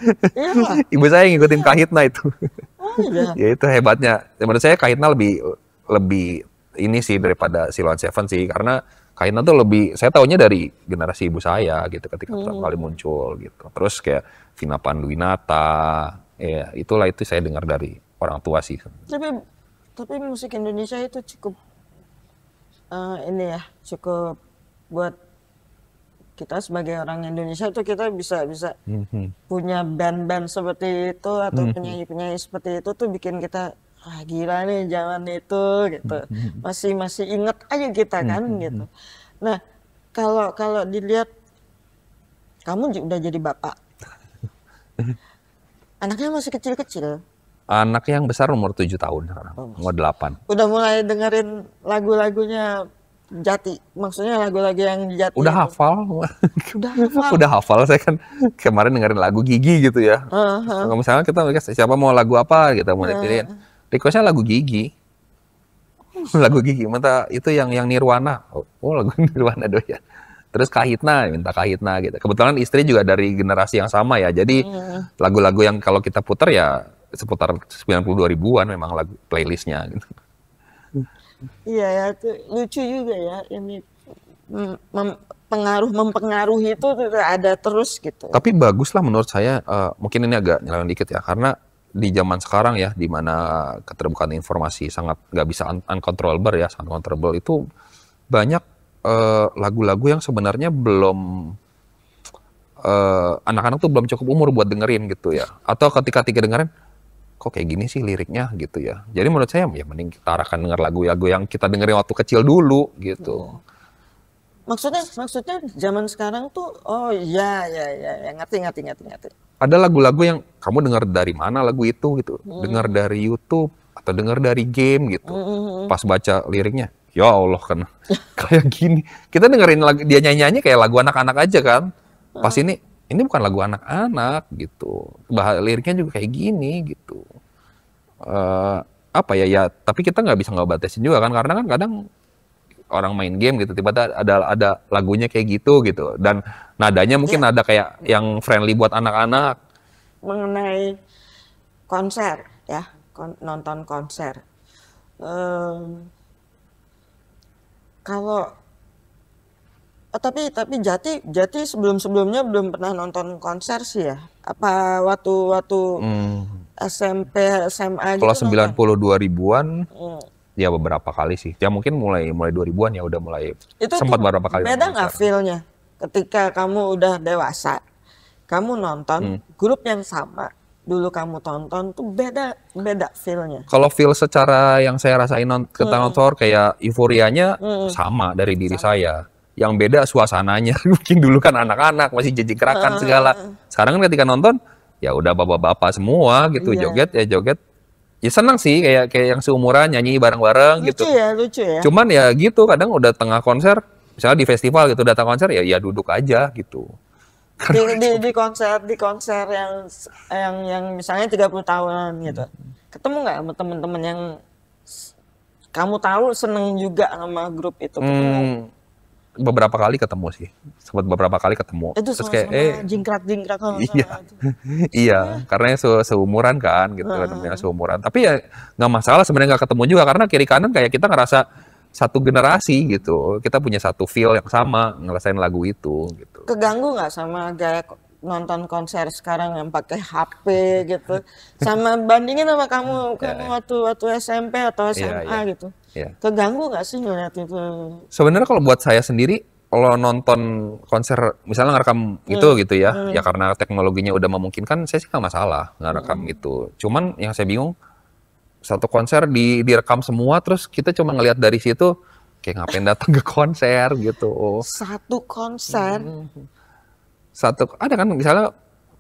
Ibu saya ngikutin Kahitna itu. Ya itu hebatnya. Menurut saya Kahitna lebih ini sih daripada Silon Seven sih, karena Kahitna tuh saya taunya dari generasi ibu saya gitu ketika pertama kali muncul gitu. Terus kayak Vina Panduwinata, ya itu saya dengar dari orang tua sih. Tapi musik Indonesia itu cukup cukup buat kita sebagai orang Indonesia itu kita bisa punya band-band seperti itu atau penyanyi-penyanyi seperti itu tuh bikin kita gila nih zaman itu gitu. Masih inget aja kita kan gitu. Nah, kalau dilihat kamu udah jadi bapak. Anaknya masih kecil-kecil. Anak yang besar umur 7 tahun sekarang, umur 8. Udah mulai dengerin lagu-lagunya Jati, maksudnya lagu-lagu yang Jati. Udah hafal. Udah hafal. Saya kan kemarin dengerin lagu Gigi gitu ya. Kalau misalnya siapa mau lagu apa gitu, mau dipilihin. Requestnya lagu Gigi. Lagu Gigi, minta itu yang Nirwana. Oh lagu Nirwana doyan. Terus Kahitna, minta Kahitna gitu. Kebetulan istri juga dari generasi yang sama ya. Jadi lagu-lagu yang kalau kita putar ya seputar 92 ribuan memang lagu playlistnya gitu. Iya ya, tuh lucu juga ya ini mempengaruhi itu ada terus gitu. Tapi bagus lah menurut saya, mungkin ini agak nyeleweng dikit ya, karena di zaman sekarang ya, di mana keterbukaan informasi sangat nggak bisa uncontrollable ya, uncontrollable itu banyak lagu-lagu yang sebenarnya belum anak-anak tuh belum cukup umur buat dengerin gitu ya, atau ketika dengerin kok kayak gini sih liriknya gitu ya. Jadi menurut saya ya mending kita arahkan denger lagu-lagu yang kita dengerin waktu kecil dulu gitu. Maksudnya zaman sekarang tuh ya ngerti. Ada lagu-lagu yang kamu dengar dari mana lagu itu gitu. Dengar dari YouTube atau dengar dari game gitu. Pas baca liriknya, ya Allah kan kayak gini. Kita dengerin dia nyanyi kayak lagu anak-anak aja kan. Pas ini bukan lagu anak-anak gitu. Liriknya juga kayak gini gitu. Tapi kita nggak bisa ngebatasin juga kan, karena kan kadang orang main game gitu tiba-tiba ada lagunya kayak gitu dan nadanya mungkin ada kayak yang friendly buat anak-anak. Mengenai konser ya, nonton konser. Tapi Jati sebelumnya belum pernah nonton konser sih ya. Apa waktu SMP, SMA gitu. Kalau 92 ribuan ya beberapa kali sih. Ya mungkin mulai 2000-an ya udah mulai sempat beberapa kali. Beda nggak feel-nya ketika kamu udah dewasa? Kamu nonton grup yang sama dulu kamu tonton tuh beda feel-nya. Kalau feel secara yang saya rasain ketika nonton kayak euforianya sama dari diri saya. Yang beda suasananya. Mungkin dulu kan anak-anak masih jejik-gerakan segala. Sekarang kan ketika nonton ya udah bapak-bapak semua gitu, joget. Ya senang sih kayak yang seumuran nyanyi bareng-bareng gitu. Lucu ya. Cuman ya gitu kadang udah tengah konser, misalnya di festival gitu datang konser ya duduk aja gitu. Di konser yang misalnya 30 tahunan gitu. Ketemu nggak sama teman-teman yang kamu tahu seneng juga sama grup itu? Ketemu? Beberapa kali ketemu sih, sempat beberapa kali ketemu. Itu terus kayak jingkrak iya, karena seumuran kan gitu, namanya seumuran. Tapi ya nggak masalah sebenarnya nggak ketemu juga, karena kiri kanan kayak kita ngerasa satu generasi gitu, kita punya satu feel yang sama ngerasain lagu itu gitu. Keganggu nggak sama gaya nonton konser sekarang yang pakai HP gitu, sama bandingin sama kamu waktu SMP atau SMA gitu. Keganggu nggak sih ngeliat itu? Sebenarnya kalau buat saya sendiri kalau nonton konser misalnya ngerekam gitu ya, ya karena teknologinya udah memungkinkan, saya sih nggak masalah ngerekam itu. Cuman yang saya bingung, satu konser direkam semua, terus kita cuma ngelihat dari situ, kayak ngapain datang ke konser gitu. Satu konser? Ada kan misalnya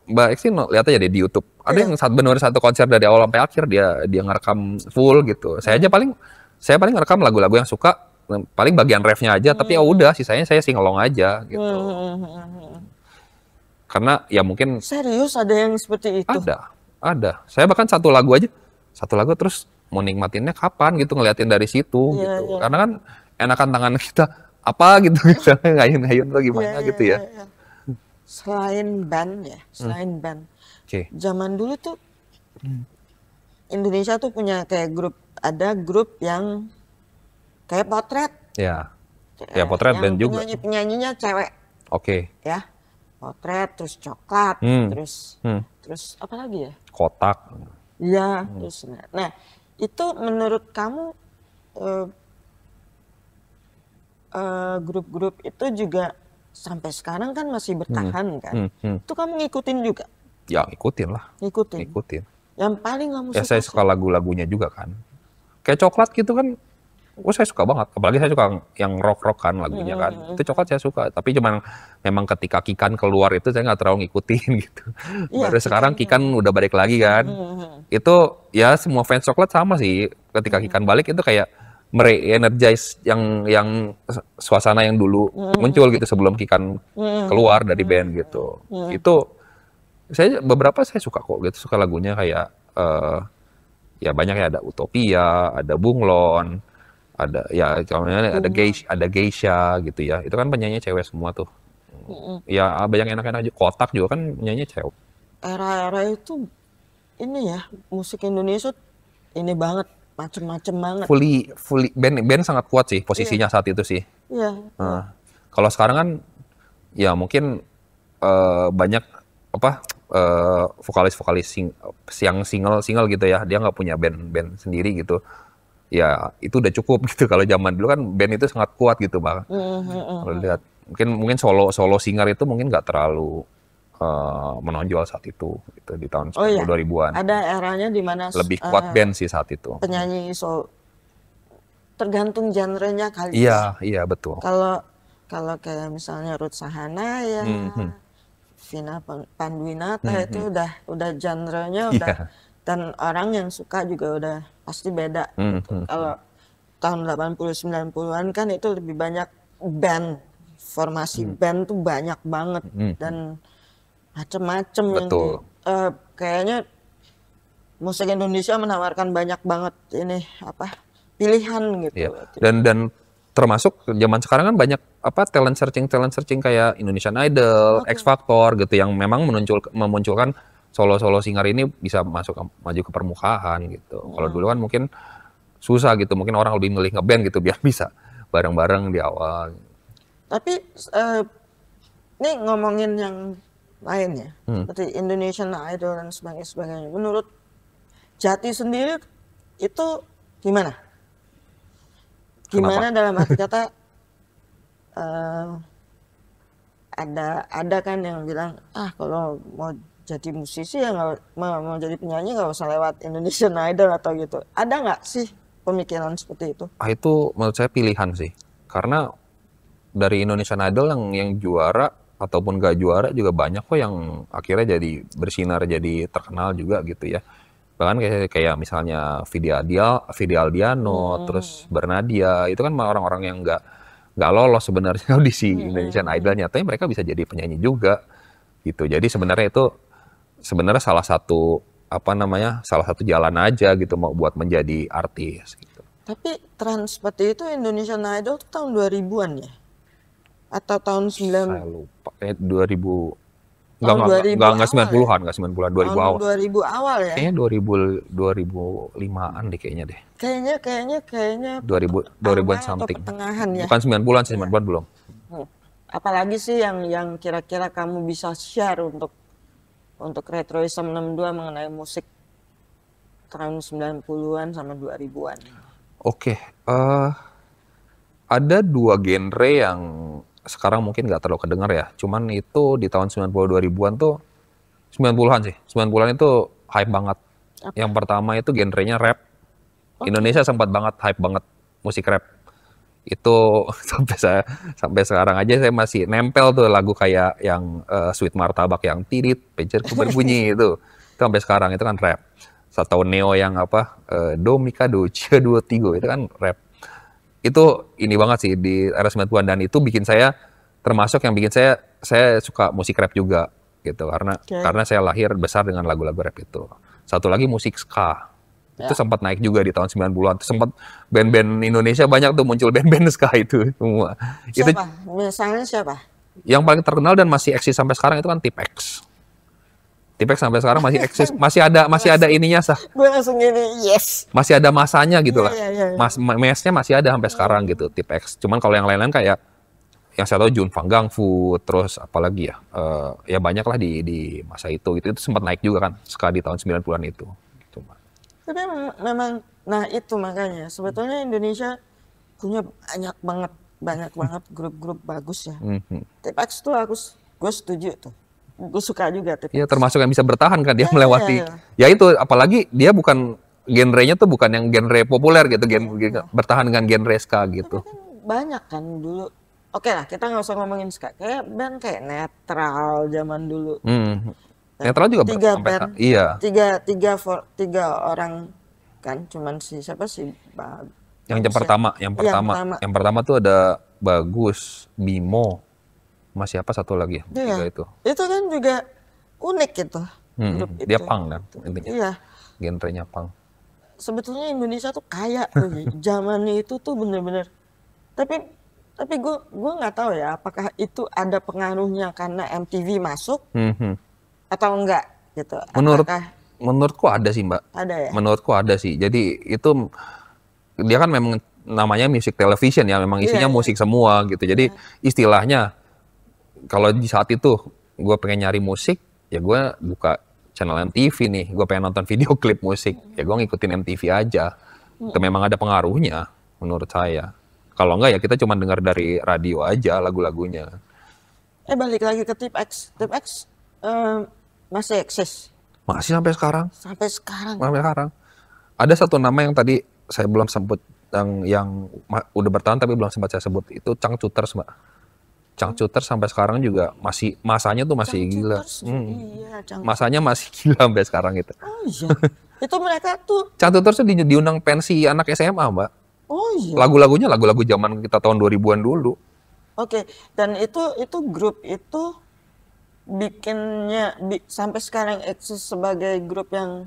Mbak Eksi lihat aja deh di YouTube. Ada yang benar satu konser dari awal sampai akhir dia ngerekam full gitu. Saya paling ngerekam lagu-lagu yang suka, paling bagian refnya aja, tapi ya udah sisanya saya singelong aja gitu. Karena ya mungkin serius ada yang seperti itu? Ada. Saya bahkan satu lagu terus mau nikmatinnya kapan gitu, ngeliatin dari situ gitu. Karena kan enakan tangan kita apa gitu misalnya ngayun-ngayun atau gimana gitu ya. Selain band, zaman dulu tuh Indonesia tuh punya kayak ada grup yang kayak Potret. Ya Potret band juga. Penyanyinya cewek. Oke. Ya, Potret, terus Coklat, terus apa lagi ya? Kotak. Iya, terus. Nah, itu menurut kamu grup-grup itu juga sampai sekarang kan masih bertahan kan? Itu kamu ngikutin juga? Ya ngikutin lah. Ngikutin. Yang paling kamu suka? Ya saya suka lagu-lagunya juga kan. Kayak Coklat gitu kan, saya suka banget. Apalagi saya suka yang rock-rock kan lagunya kan. Itu Coklat saya suka. Tapi cuman memang ketika Kikan keluar itu saya nggak terlalu ngikutin gitu. Baru sekarang Kikan udah balik lagi kan. Itu ya semua fans Coklat sama sih. Ketika Kikan balik itu kayak mere-energize yang suasana yang dulu muncul gitu sebelum Kikan keluar dari band gitu. Itu beberapa saya suka kok gitu, suka lagunya kayak ya banyak ya, ada Utopia, ada Bunglon, ada ya ada Geisha gitu ya. Itu kan penyanyi cewek semua tuh. Ya banyak enak-enak aja. Kotak juga kan penyanyi cewek. Era-era itu ini ya, musik Indonesia ini banget, macem-macem banget. Fully band sangat kuat sih posisinya saat itu sih. Iya. Kalau sekarang kan ya mungkin banyak vokalis yang single gitu ya, dia nggak punya band sendiri gitu. Ya itu udah cukup gitu. Kalau zaman dulu kan band itu sangat kuat gitu bang. Kalau lihat mungkin solo singer itu mungkin nggak terlalu menonjol saat itu gitu, di tahun 2000-an. Ada eranya di mana lebih kuat band sih saat itu. Penyanyi tergantung genrenya kali. Iya betul. Kalau kayak misalnya Ruth Sahanaya, Vina Panduwinata itu udah genrenya dan orang yang suka juga udah pasti beda. Gitu. Kalau tahun 80-90-an kan itu lebih banyak band, formasi band tuh banyak banget dan macem-macem. Betul. Kayaknya musik Indonesia menawarkan banyak banget pilihan gitu. Dan termasuk zaman sekarang kan banyak talent searching kayak Indonesian Idol, X Factor gitu yang memang memunculkan solo singer ini bisa maju ke permukaan gitu. Kalau dulu kan mungkin susah gitu, mungkin orang lebih milih ngeband gitu biar bisa bareng-bareng di awal. Tapi ini ngomongin yang lain ya, seperti Indonesian Idol dan sebagainya. Menurut Jati sendiri itu gimana? Gimana? Kenapa? Dalam arti kata ada kan yang bilang kalau mau jadi musisi ya mau jadi penyanyi nggak usah lewat Indonesian Idol atau gitu. Ada nggak sih pemikiran seperti itu? Itu menurut saya pilihan sih, karena dari Indonesian Idol yang juara ataupun gak juara juga banyak kok yang akhirnya jadi bersinar, jadi terkenal juga gitu ya. Bahkan kayak misalnya Vidi Aldiano, terus Bernadia, itu kan orang-orang yang nggak lolos sebenarnya audisi Indonesian Idol, nyatanya mereka bisa jadi penyanyi juga gitu. Jadi sebenarnya itu salah satu jalan aja gitu mau buat menjadi artis gitu. Tapi tren seperti itu Indonesian Idol tuh tahun 2000-an ya? Atau tahun 90? Saya lupa, kayak 2000. Enggak 90-an, enggak 90-an, 2000 awal. 2000 awal ya? Kayaknya 2005-an deh kayaknya deh. Kayaknya 2000-an something. Pertengahan ya? Bukan 90-an sih, 90-an belum. Apalagi sih yang kira-kira kamu bisa share untuk Retroism 62 mengenai musik tahun 90-an sama 2000-an? Oke, ada dua genre sekarang mungkin nggak terlalu kedengar ya. Cuman itu di tahun 90 2000-an tuh 90-an sih. 90-an itu hype banget. Yang pertama itu genrenya rap. Indonesia sempat banget hype banget musik rap. Itu sampai sekarang aja saya masih nempel tuh lagu kayak yang Sweet Martabak yang tirit, pagerku berbunyi itu sampai sekarang itu kan rap. Atau Neo yang apa Do Mikado Cia 23 itu kan rap. Itu ini banget sih di era 90-an dan itu bikin saya termasuk yang bikin saya suka musik rap juga gitu karena saya lahir besar dengan lagu-lagu rap itu. Satu lagi musik ska. Itu sempat naik juga di tahun 90-an. Sempat band-band Indonesia banyak tuh muncul band-band ska itu semua. Siapa? Itu, misalnya siapa? Yang paling terkenal dan masih eksis sampai sekarang itu kan Tipex. Tipex sampai sekarang masih eksis, masih ada ininya sah. Gue langsung gini, yes. Masih ada masanya gitu lah. Mesnya masih ada sampai sekarang gitu Tipex. Cuman kalau yang lain-lain kayak yang saya tahu Jun Fang Gang Fu, terus apalagi ya, ya banyak lah di masa itu gitu. Itu sempat naik juga kan, ska di tahun 90-an itu. Tapi memang, nah itu makanya sebetulnya Indonesia punya banyak banget grup-grup bagus ya. Tipex tuh gue setuju tuh, gue suka juga Tipex. Iya termasuk yang bisa bertahan kan dia melewati. Ya itu apalagi dia bukan genrenya tuh bukan yang genre populer gitu, bertahan dengan genre ska gitu. Tapi kan banyak kan dulu. Oke lah kita nggak usah ngomongin ska, kayak band kayak Netral zaman dulu. Netral juga sampai iya. Tiga orang kan, cuman siapa sih? Yang pertama tuh ada Bagus, Bimo, masih apa satu lagi ya? Iya. Itu kan juga unik gitu. Grup dia itu. punk kan intinya. Iya. Genrenya punk. Sebetulnya Indonesia tuh kaya tuh. Zaman itu tuh bener-bener. Tapi gue nggak tahu ya apakah itu ada pengaruhnya karena MTV masuk. Atau enggak gitu. Menurutku ada sih Mbak. Ada ya? Menurutku ada sih. Jadi itu dia kan memang namanya music television ya, memang isinya musik semua gitu. Jadi istilahnya kalau di saat itu gue pengen nyari musik, ya gue buka channel MTV nih, gue pengen nonton video klip musik, ya gue ngikutin MTV aja. Itu memang ada pengaruhnya menurut saya. Kalau enggak ya kita cuma dengar dari radio aja lagu-lagunya. Balik lagi ke Tipex. Tipex masih eksis. Masih sampai sekarang. Sampai sekarang. Ada satu nama yang tadi saya belum sebut yang udah bertahan tapi belum sempat saya sebut itu Changcuters Mbak. Changcuters sampai sekarang juga masanya tuh masih gila. Iya, masanya masih gila sampai sekarang itu. Oh iya. Itu mereka tuh. Changcuters tuh diundang pensi anak SMA Mbak. Oh iya. Lagu-lagunya lagu-lagu zaman kita tahun 2000-an dulu. Oke. Dan itu grup itu bikinnya sampai sekarang eksis sebagai grup yang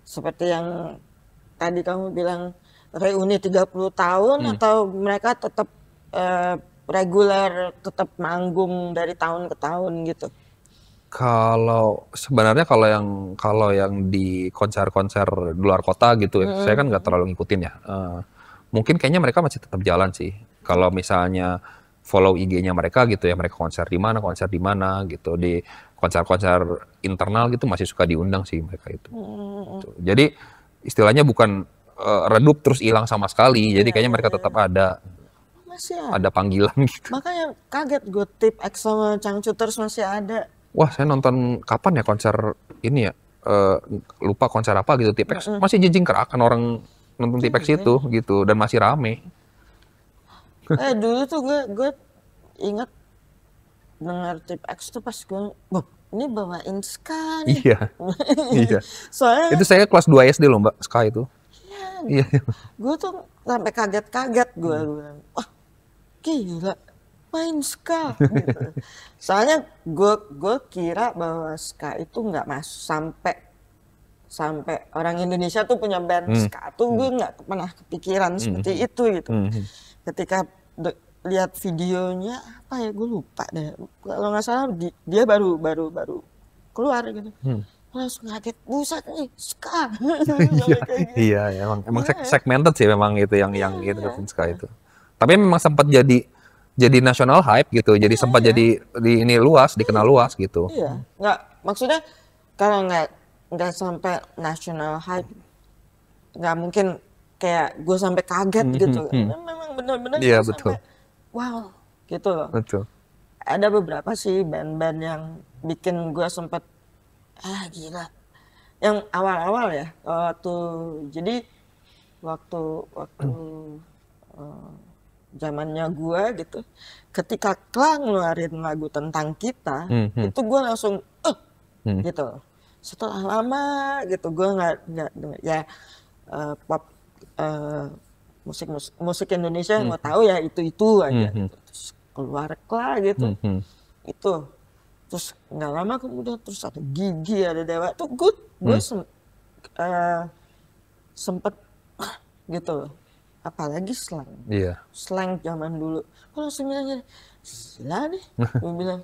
seperti yang tadi kamu bilang reuni 30 tahun atau mereka tetap reguler, tetap manggung dari tahun ke tahun gitu? Kalau sebenarnya kalau yang di konser-konser di luar kota gitu ya, saya kan nggak terlalu ngikutin ya. Mungkin kayaknya mereka masih tetap jalan sih. Kalau misalnya follow IG-nya mereka gitu ya, mereka konser di mana gitu, di konser-konser internal gitu masih suka diundang sih mereka itu. Jadi istilahnya bukan redup terus hilang sama sekali, jadi kayaknya mereka tetap ada. Masih ada panggilan gitu. Makanya kaget gue Tipex sama Changcuters masih ada. Wah saya nonton kapan ya konser ini ya, lupa konser apa gitu Tipex, masih jijing kerakan orang nonton Tipex itu gitu dan masih rame. Dulu tuh gue ingat dengar Tipex tuh pas gue, ini bawain ska nih. Iya. Soalnya itu saya kelas 2 SD loh Mbak, ska itu. Iya. Gue tuh sampai kaget-kaget gue bilang, wah gila main ska gitu. Soalnya gue kira bahwa ska itu nggak masuk sampai orang Indonesia tuh punya band ska tuh gue nggak pernah kepikiran seperti itu gitu. Ketika lihat videonya apa ya gue lupa deh, kalau nggak salah dia baru keluar gitu. Langsung ngaget, buset nih ska. Iya emang segmented sih memang itu yang itu ska itu. Tapi memang sempat jadi national hype gitu, jadi sempat jadi ini luas, dikenal luas gitu. Iya, nggak maksudnya kalau nggak sampai national hype, nggak mungkin kayak gue sampai kaget gitu. Memang benar-benar iya betul. Sampai, wow gitu loh. Betul. Ada beberapa sih band-band yang bikin gue sempet gila. Yang awal-awal ya, jadi waktu zamannya gue gitu, ketika Klang ngeluarin lagu tentang kita, itu gue langsung gitu. Setelah lama gitu gue nggak ya pop musik Indonesia yang gue tahu ya itu aja gitu. Terus keluar Klang gitu, itu terus nggak lama kemudian terus ada Gigi, ada Dewa tuh gue sempet gitu. Apalagi slang, slang zaman dulu. Kalau langsung bilang gila nih, gue bilang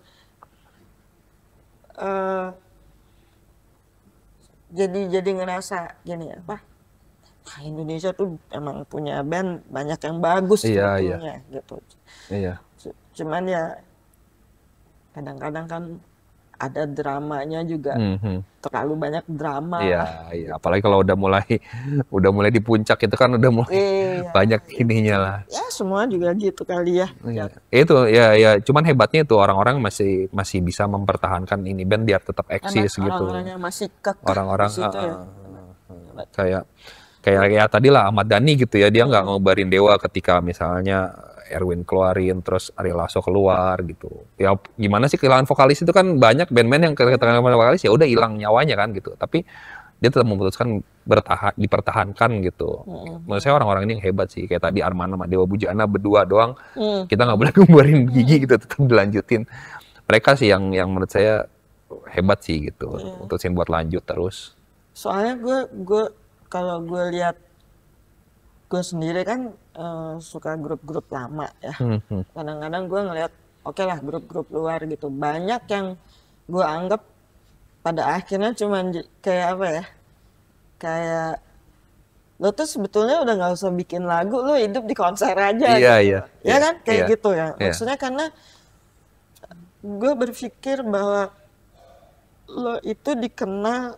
jadi ngerasa gini apa? Indonesia tuh emang punya band banyak yang bagus sebetulnya gitu. Iya. Cuman ya kadang-kadang kan ada dramanya juga, terlalu banyak drama. Iya. Apalagi kalau udah mulai di puncak itu kan udah mulai banyak ininya lah. Ya semua juga gitu kali ya. Itu ya. Cuman hebatnya itu orang-orang masih bisa mempertahankan ini band biar tetap eksis gitu. Orang-orangnya masih kekeh. Orang-orang kayak tadi lah Ahmad Dhani gitu ya, dia nggak ngobarin Dewa ketika misalnya Erwin keluarin, terus Ari Lasso keluar gitu. Ya gimana sih, kehilangan vokalis itu kan banyak band-band yang kehilangan vokalis ya udah hilang nyawanya kan gitu. Tapi dia tetap memutuskan dipertahankan gitu. Menurut saya orang-orang ini yang hebat sih. Kayak tadi Arman sama Dewa Bujana berdua doang. Kita nggak boleh ngubarin Gigi gitu, tetap dilanjutin. Mereka sih yang menurut saya hebat sih gitu. Mutusin buat lanjut terus. Soalnya gue kalau gue lihat, gue sendiri kan suka grup-grup lama ya. Kadang-kadang gue ngeliat oke lah grup-grup luar gitu. Banyak yang gue anggap pada akhirnya cuman kayak apa ya, kayak lo tuh sebetulnya udah nggak usah bikin lagu, lo hidup di konser aja gitu. Ya kan kayak gitu ya. Maksudnya karena gue berpikir bahwa lo itu dikenal,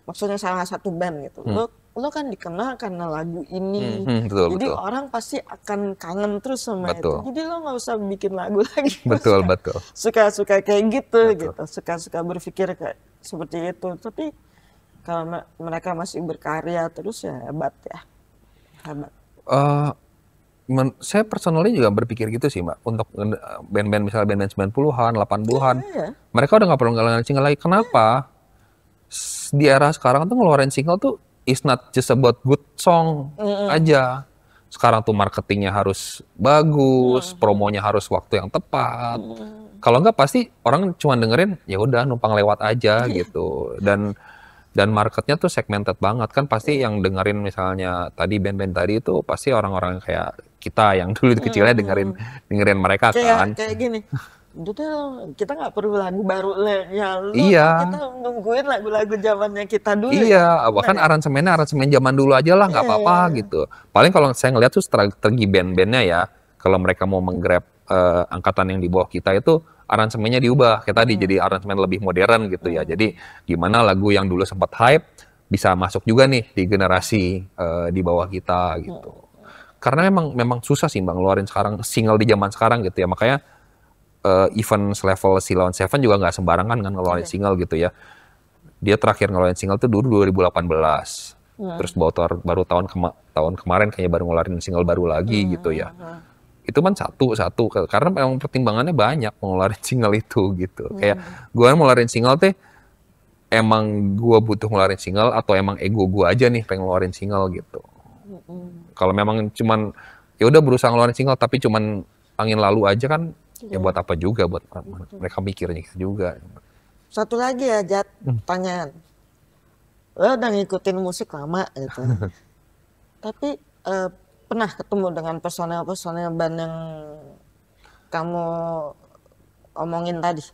maksudnya salah satu band gitu, lo kan dikenal karena lagu ini, jadi orang pasti akan kangen terus sama itu. Jadi lo nggak usah bikin lagu lagi. Betul. Suka kayak gitu gitu, suka berpikir kayak seperti itu. Tapi kalau mereka masih berkarya terus ya hebat ya, hebat. Saya personally juga berpikir gitu sih Mbak, untuk band-band misalnya band-band 90-an, 80-an, mereka udah nggak perlu ngeluarin single lagi. Kenapa? Di era sekarang tuh ngeluarin single tuh it's not just about good song aja. Sekarang tuh marketingnya harus bagus, promonya harus waktu yang tepat. Kalau nggak pasti orang cuma dengerin ya udah numpang lewat aja gitu. Dan marketnya tuh segmented banget kan, pasti yang dengerin misalnya tadi band-band tadi itu pasti orang-orang kayak kita yang dulu kecilnya dengerin mereka kan. Kayak gini. Udah kita nggak perlu lagu baru ya, kita nungguin lagu-lagu zamannya kita dulu. Bahkan aransemen zaman dulu aja lah, nggak apa-apa gitu. Paling kalau saya ngeliat tuh strategi band-bandnya ya, kalau mereka mau menggrab angkatan yang di bawah kita itu aransemennya diubah kayak tadi, jadi aransemen lebih modern gitu ya. Jadi gimana lagu yang dulu sempat hype bisa masuk juga nih di generasi di bawah kita gitu. Karena memang susah sih Mbak ngeluarin sekarang single di zaman sekarang gitu ya, makanya even selevel Sheila on 7 juga nggak sembarangan kan ngeluarin single gitu ya. Dia terakhir ngeluarin single tuh dulu 2018. Terus baru tahun kemarin kayaknya baru ngeluarin single baru lagi gitu ya. Itu kan satu karena memang pertimbangannya banyak ngeluarin single itu gitu. Kayak gue ngeluarin single teh emang gue butuh ngeluarin single atau emang ego gue aja nih pengen ngeluarin single gitu. Kalau memang cuman ya udah berusaha ngeluarin single tapi cuman angin lalu aja kan, ya buat apa juga, buat mereka mikirnya juga. Satu lagi ya Jat, pertanyaan. Lo udah ngikutin musik lama gitu. Tapi pernah ketemu dengan personel band yang kamu omongin tadi?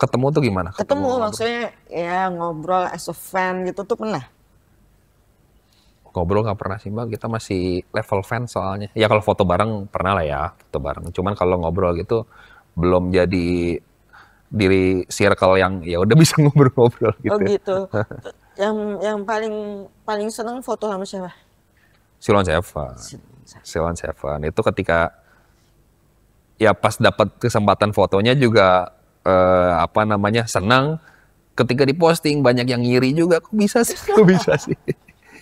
Ketemu tuh gimana? Ketemu maksudnya ya ngobrol as a fan gitu tuh pernah? Ngobrol nggak pernah sih Mbak, kita masih level fan soalnya. Ya kalau foto bareng pernah lah ya, foto bareng. Cuman kalau ngobrol gitu belum jadi diri circle yang ya udah bisa ngobrol-ngobrol gitu. Oh gitu. yang paling seneng foto sama siapa? Sheila on 7 itu ketika ya pas dapat kesempatan fotonya juga senang. Ketika diposting banyak yang ngiri juga, kok bisa sih, kok bisa sih.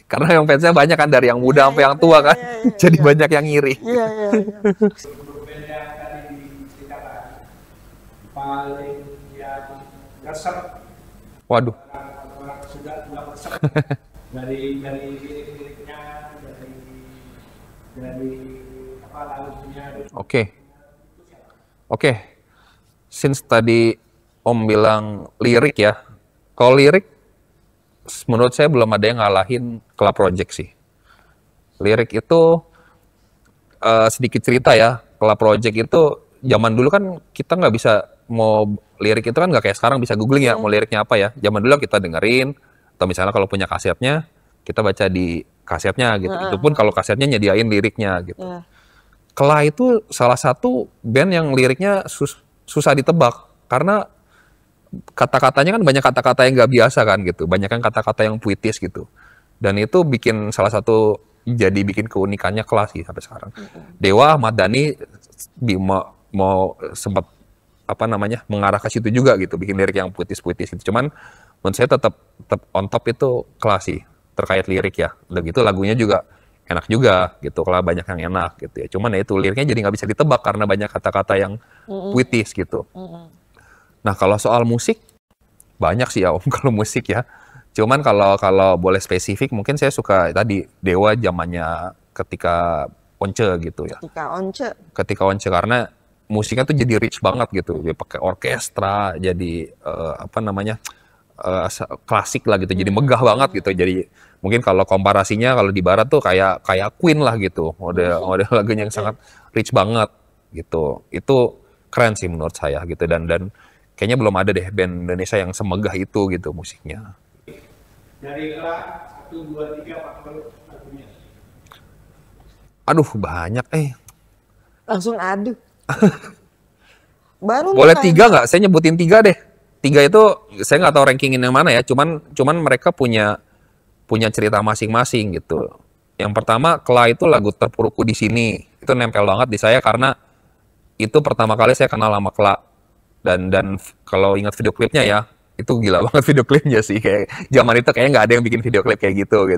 Karena yang fansnya banyak kan dari yang muda sampai yang tua kan, jadi banyak yang ngiri. Iya. Band yang tadi diceritakan paling yang resep. Waduh. Orang sudah resep dari lirik-liriknya, dari apa lagunya. Oke. Since tadi Om bilang lirik ya, kalau lirik menurut saya belum ada yang ngalahin Club Project sih. Lirik itu sedikit cerita ya, Club Project itu zaman dulu kan kita nggak bisa mau lirik itu kan nggak kayak sekarang bisa googling ya mau liriknya apa ya. Zaman dulu kita dengerin atau misalnya kalau punya kasetnya kita baca di kasetnya gitu. Itu pun kalau kasetnya nyediain liriknya gitu. Kela itu salah satu band yang liriknya susah ditebak karena kata-katanya kan banyak kata-kata yang nggak biasa kan gitu, banyak kan kata-kata yang puitis gitu, dan itu bikin salah satu jadi bikin keunikannya kelas sih sampai sekarang. Dewa Ahmad Dhani mau sempat mengarah ke situ juga gitu, bikin lirik yang puitis-puitis gitu. Cuman menurut saya tetap on top itu kelas sih terkait lirik ya. Udah gitu lagunya juga enak juga gitu, kalau banyak yang enak gitu ya. Cuman ya itu liriknya jadi nggak bisa ditebak karena banyak kata-kata yang puitis gitu. Nah kalau soal musik banyak sih ya Om kalau musik ya. Cuman kalau boleh spesifik mungkin saya suka tadi Dewa zamannya ketika Once gitu ya. Ketika Once karena musiknya tuh jadi rich banget gitu. Dia pakai orkestra, jadi klasik lah gitu. Jadi megah banget gitu. Jadi mungkin kalau komparasinya kalau di barat tuh kayak Queen lah gitu. Model lagunya yang sangat rich banget gitu. Itu keren sih menurut saya gitu dan kayaknya belum ada deh band Indonesia yang semegah itu gitu musiknya. Dari Kela 1, 2, 3 apa lagunya? Aduh banyak Langsung adu. Baru boleh 3 nggak? Saya nyebutin 3 deh. 3 itu saya nggak tahu rankingin yang mana ya. Cuman mereka punya cerita masing-masing gitu. Yang pertama Kela itu lagu Terpuruku di Sini. Itu nempel banget di saya karena itu pertama kali saya kenal sama Kela. Dan kalau ingat video klipnya ya, itu gila banget video klipnya sih. Kayak zaman itu kayaknya nggak ada yang bikin video klip kayak gitu.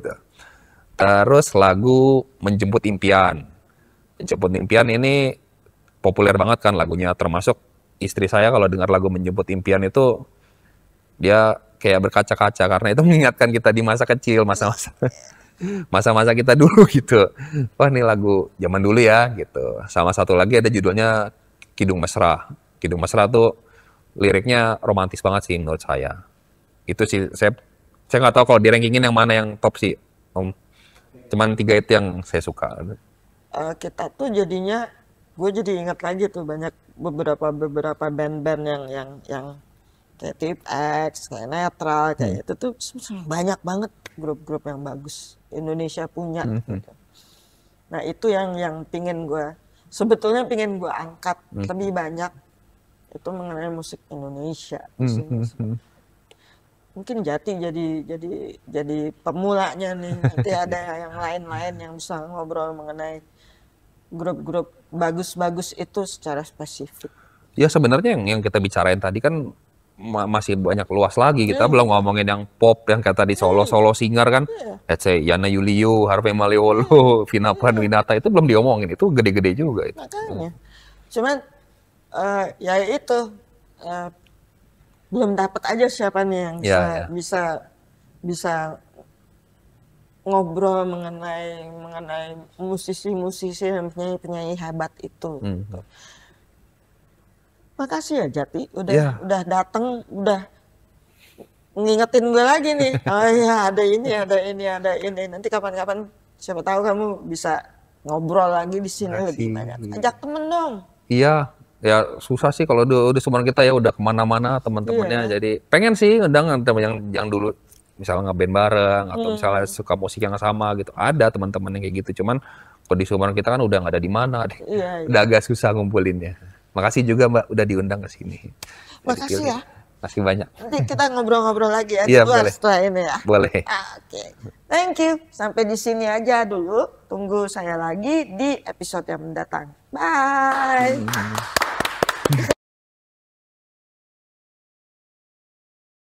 Terus lagu Menjemput Impian. Menjemput Impian ini populer banget kan lagunya. Termasuk istri saya kalau dengar lagu Menjemput Impian itu, dia kayak berkaca-kaca. Karena itu mengingatkan kita di masa kecil, masa-masa kita dulu gitu. Wah ini lagu zaman dulu ya gitu. Sama satu lagi ada judulnya Kidung Mesra. Kidung Mesra tuh liriknya romantis banget sih menurut saya. Itu sih saya nggak tahu kalau di rankingin yang mana yang top sih Om. Cuman 3 itu yang saya suka. Kita tuh jadinya, gue jadi ingat lagi tuh banyak beberapa band-band yang kayak Tip X, kayak Netral, kayak itu tuh banyak banget grup-grup yang bagus Indonesia punya. Gitu. Nah itu yang sebetulnya pingin gue angkat lebih banyak. Itu mengenai musik Indonesia. Mungkin Jati jadi pemulanya nih. Nanti ada yang lain-lain yang bisa ngobrol mengenai grup-grup bagus-bagus itu secara spesifik. Ya sebenarnya yang kita bicarain tadi kan masih banyak luas lagi. Kita belum ngomongin yang pop yang kayak tadi solo singer kan. Let's say Yana Yulio, Harvey Malleolo, Vina Panduwinata itu belum diomongin. Itu gede-gede juga itu. Makanya. Cuman ya itu belum dapat aja siapa nih yang bisa ngobrol mengenai musisi-musisi dan penyanyi hebat itu. Makasih ya Jati udah datang, udah ngingetin gue lagi nih. Oh iya ada ini. Nanti kapan-kapan siapa tahu kamu bisa ngobrol lagi di sini lebih banyak. Ajak temen dong. Iya. Ya susah sih kalau udah seumuran kita ya udah kemana-mana teman-temannya. Jadi pengen sih ngundang teman yang dulu misalnya ngeband bareng atau misalnya suka musik yang sama gitu. Ada teman-teman yang kayak gitu. Cuman kalau di seumuran kita kan udah nggak ada di mana deh. Udah agak susah ngumpulinnya. Makasih juga Mbak udah diundang ke sini. Makasih ya. Masih banyak. Nanti kita ngobrol-ngobrol lagi ya, setelah ini ya. Boleh. Oke. Thank you. Sampai di sini aja dulu. Tunggu saya lagi di episode yang mendatang. Bye.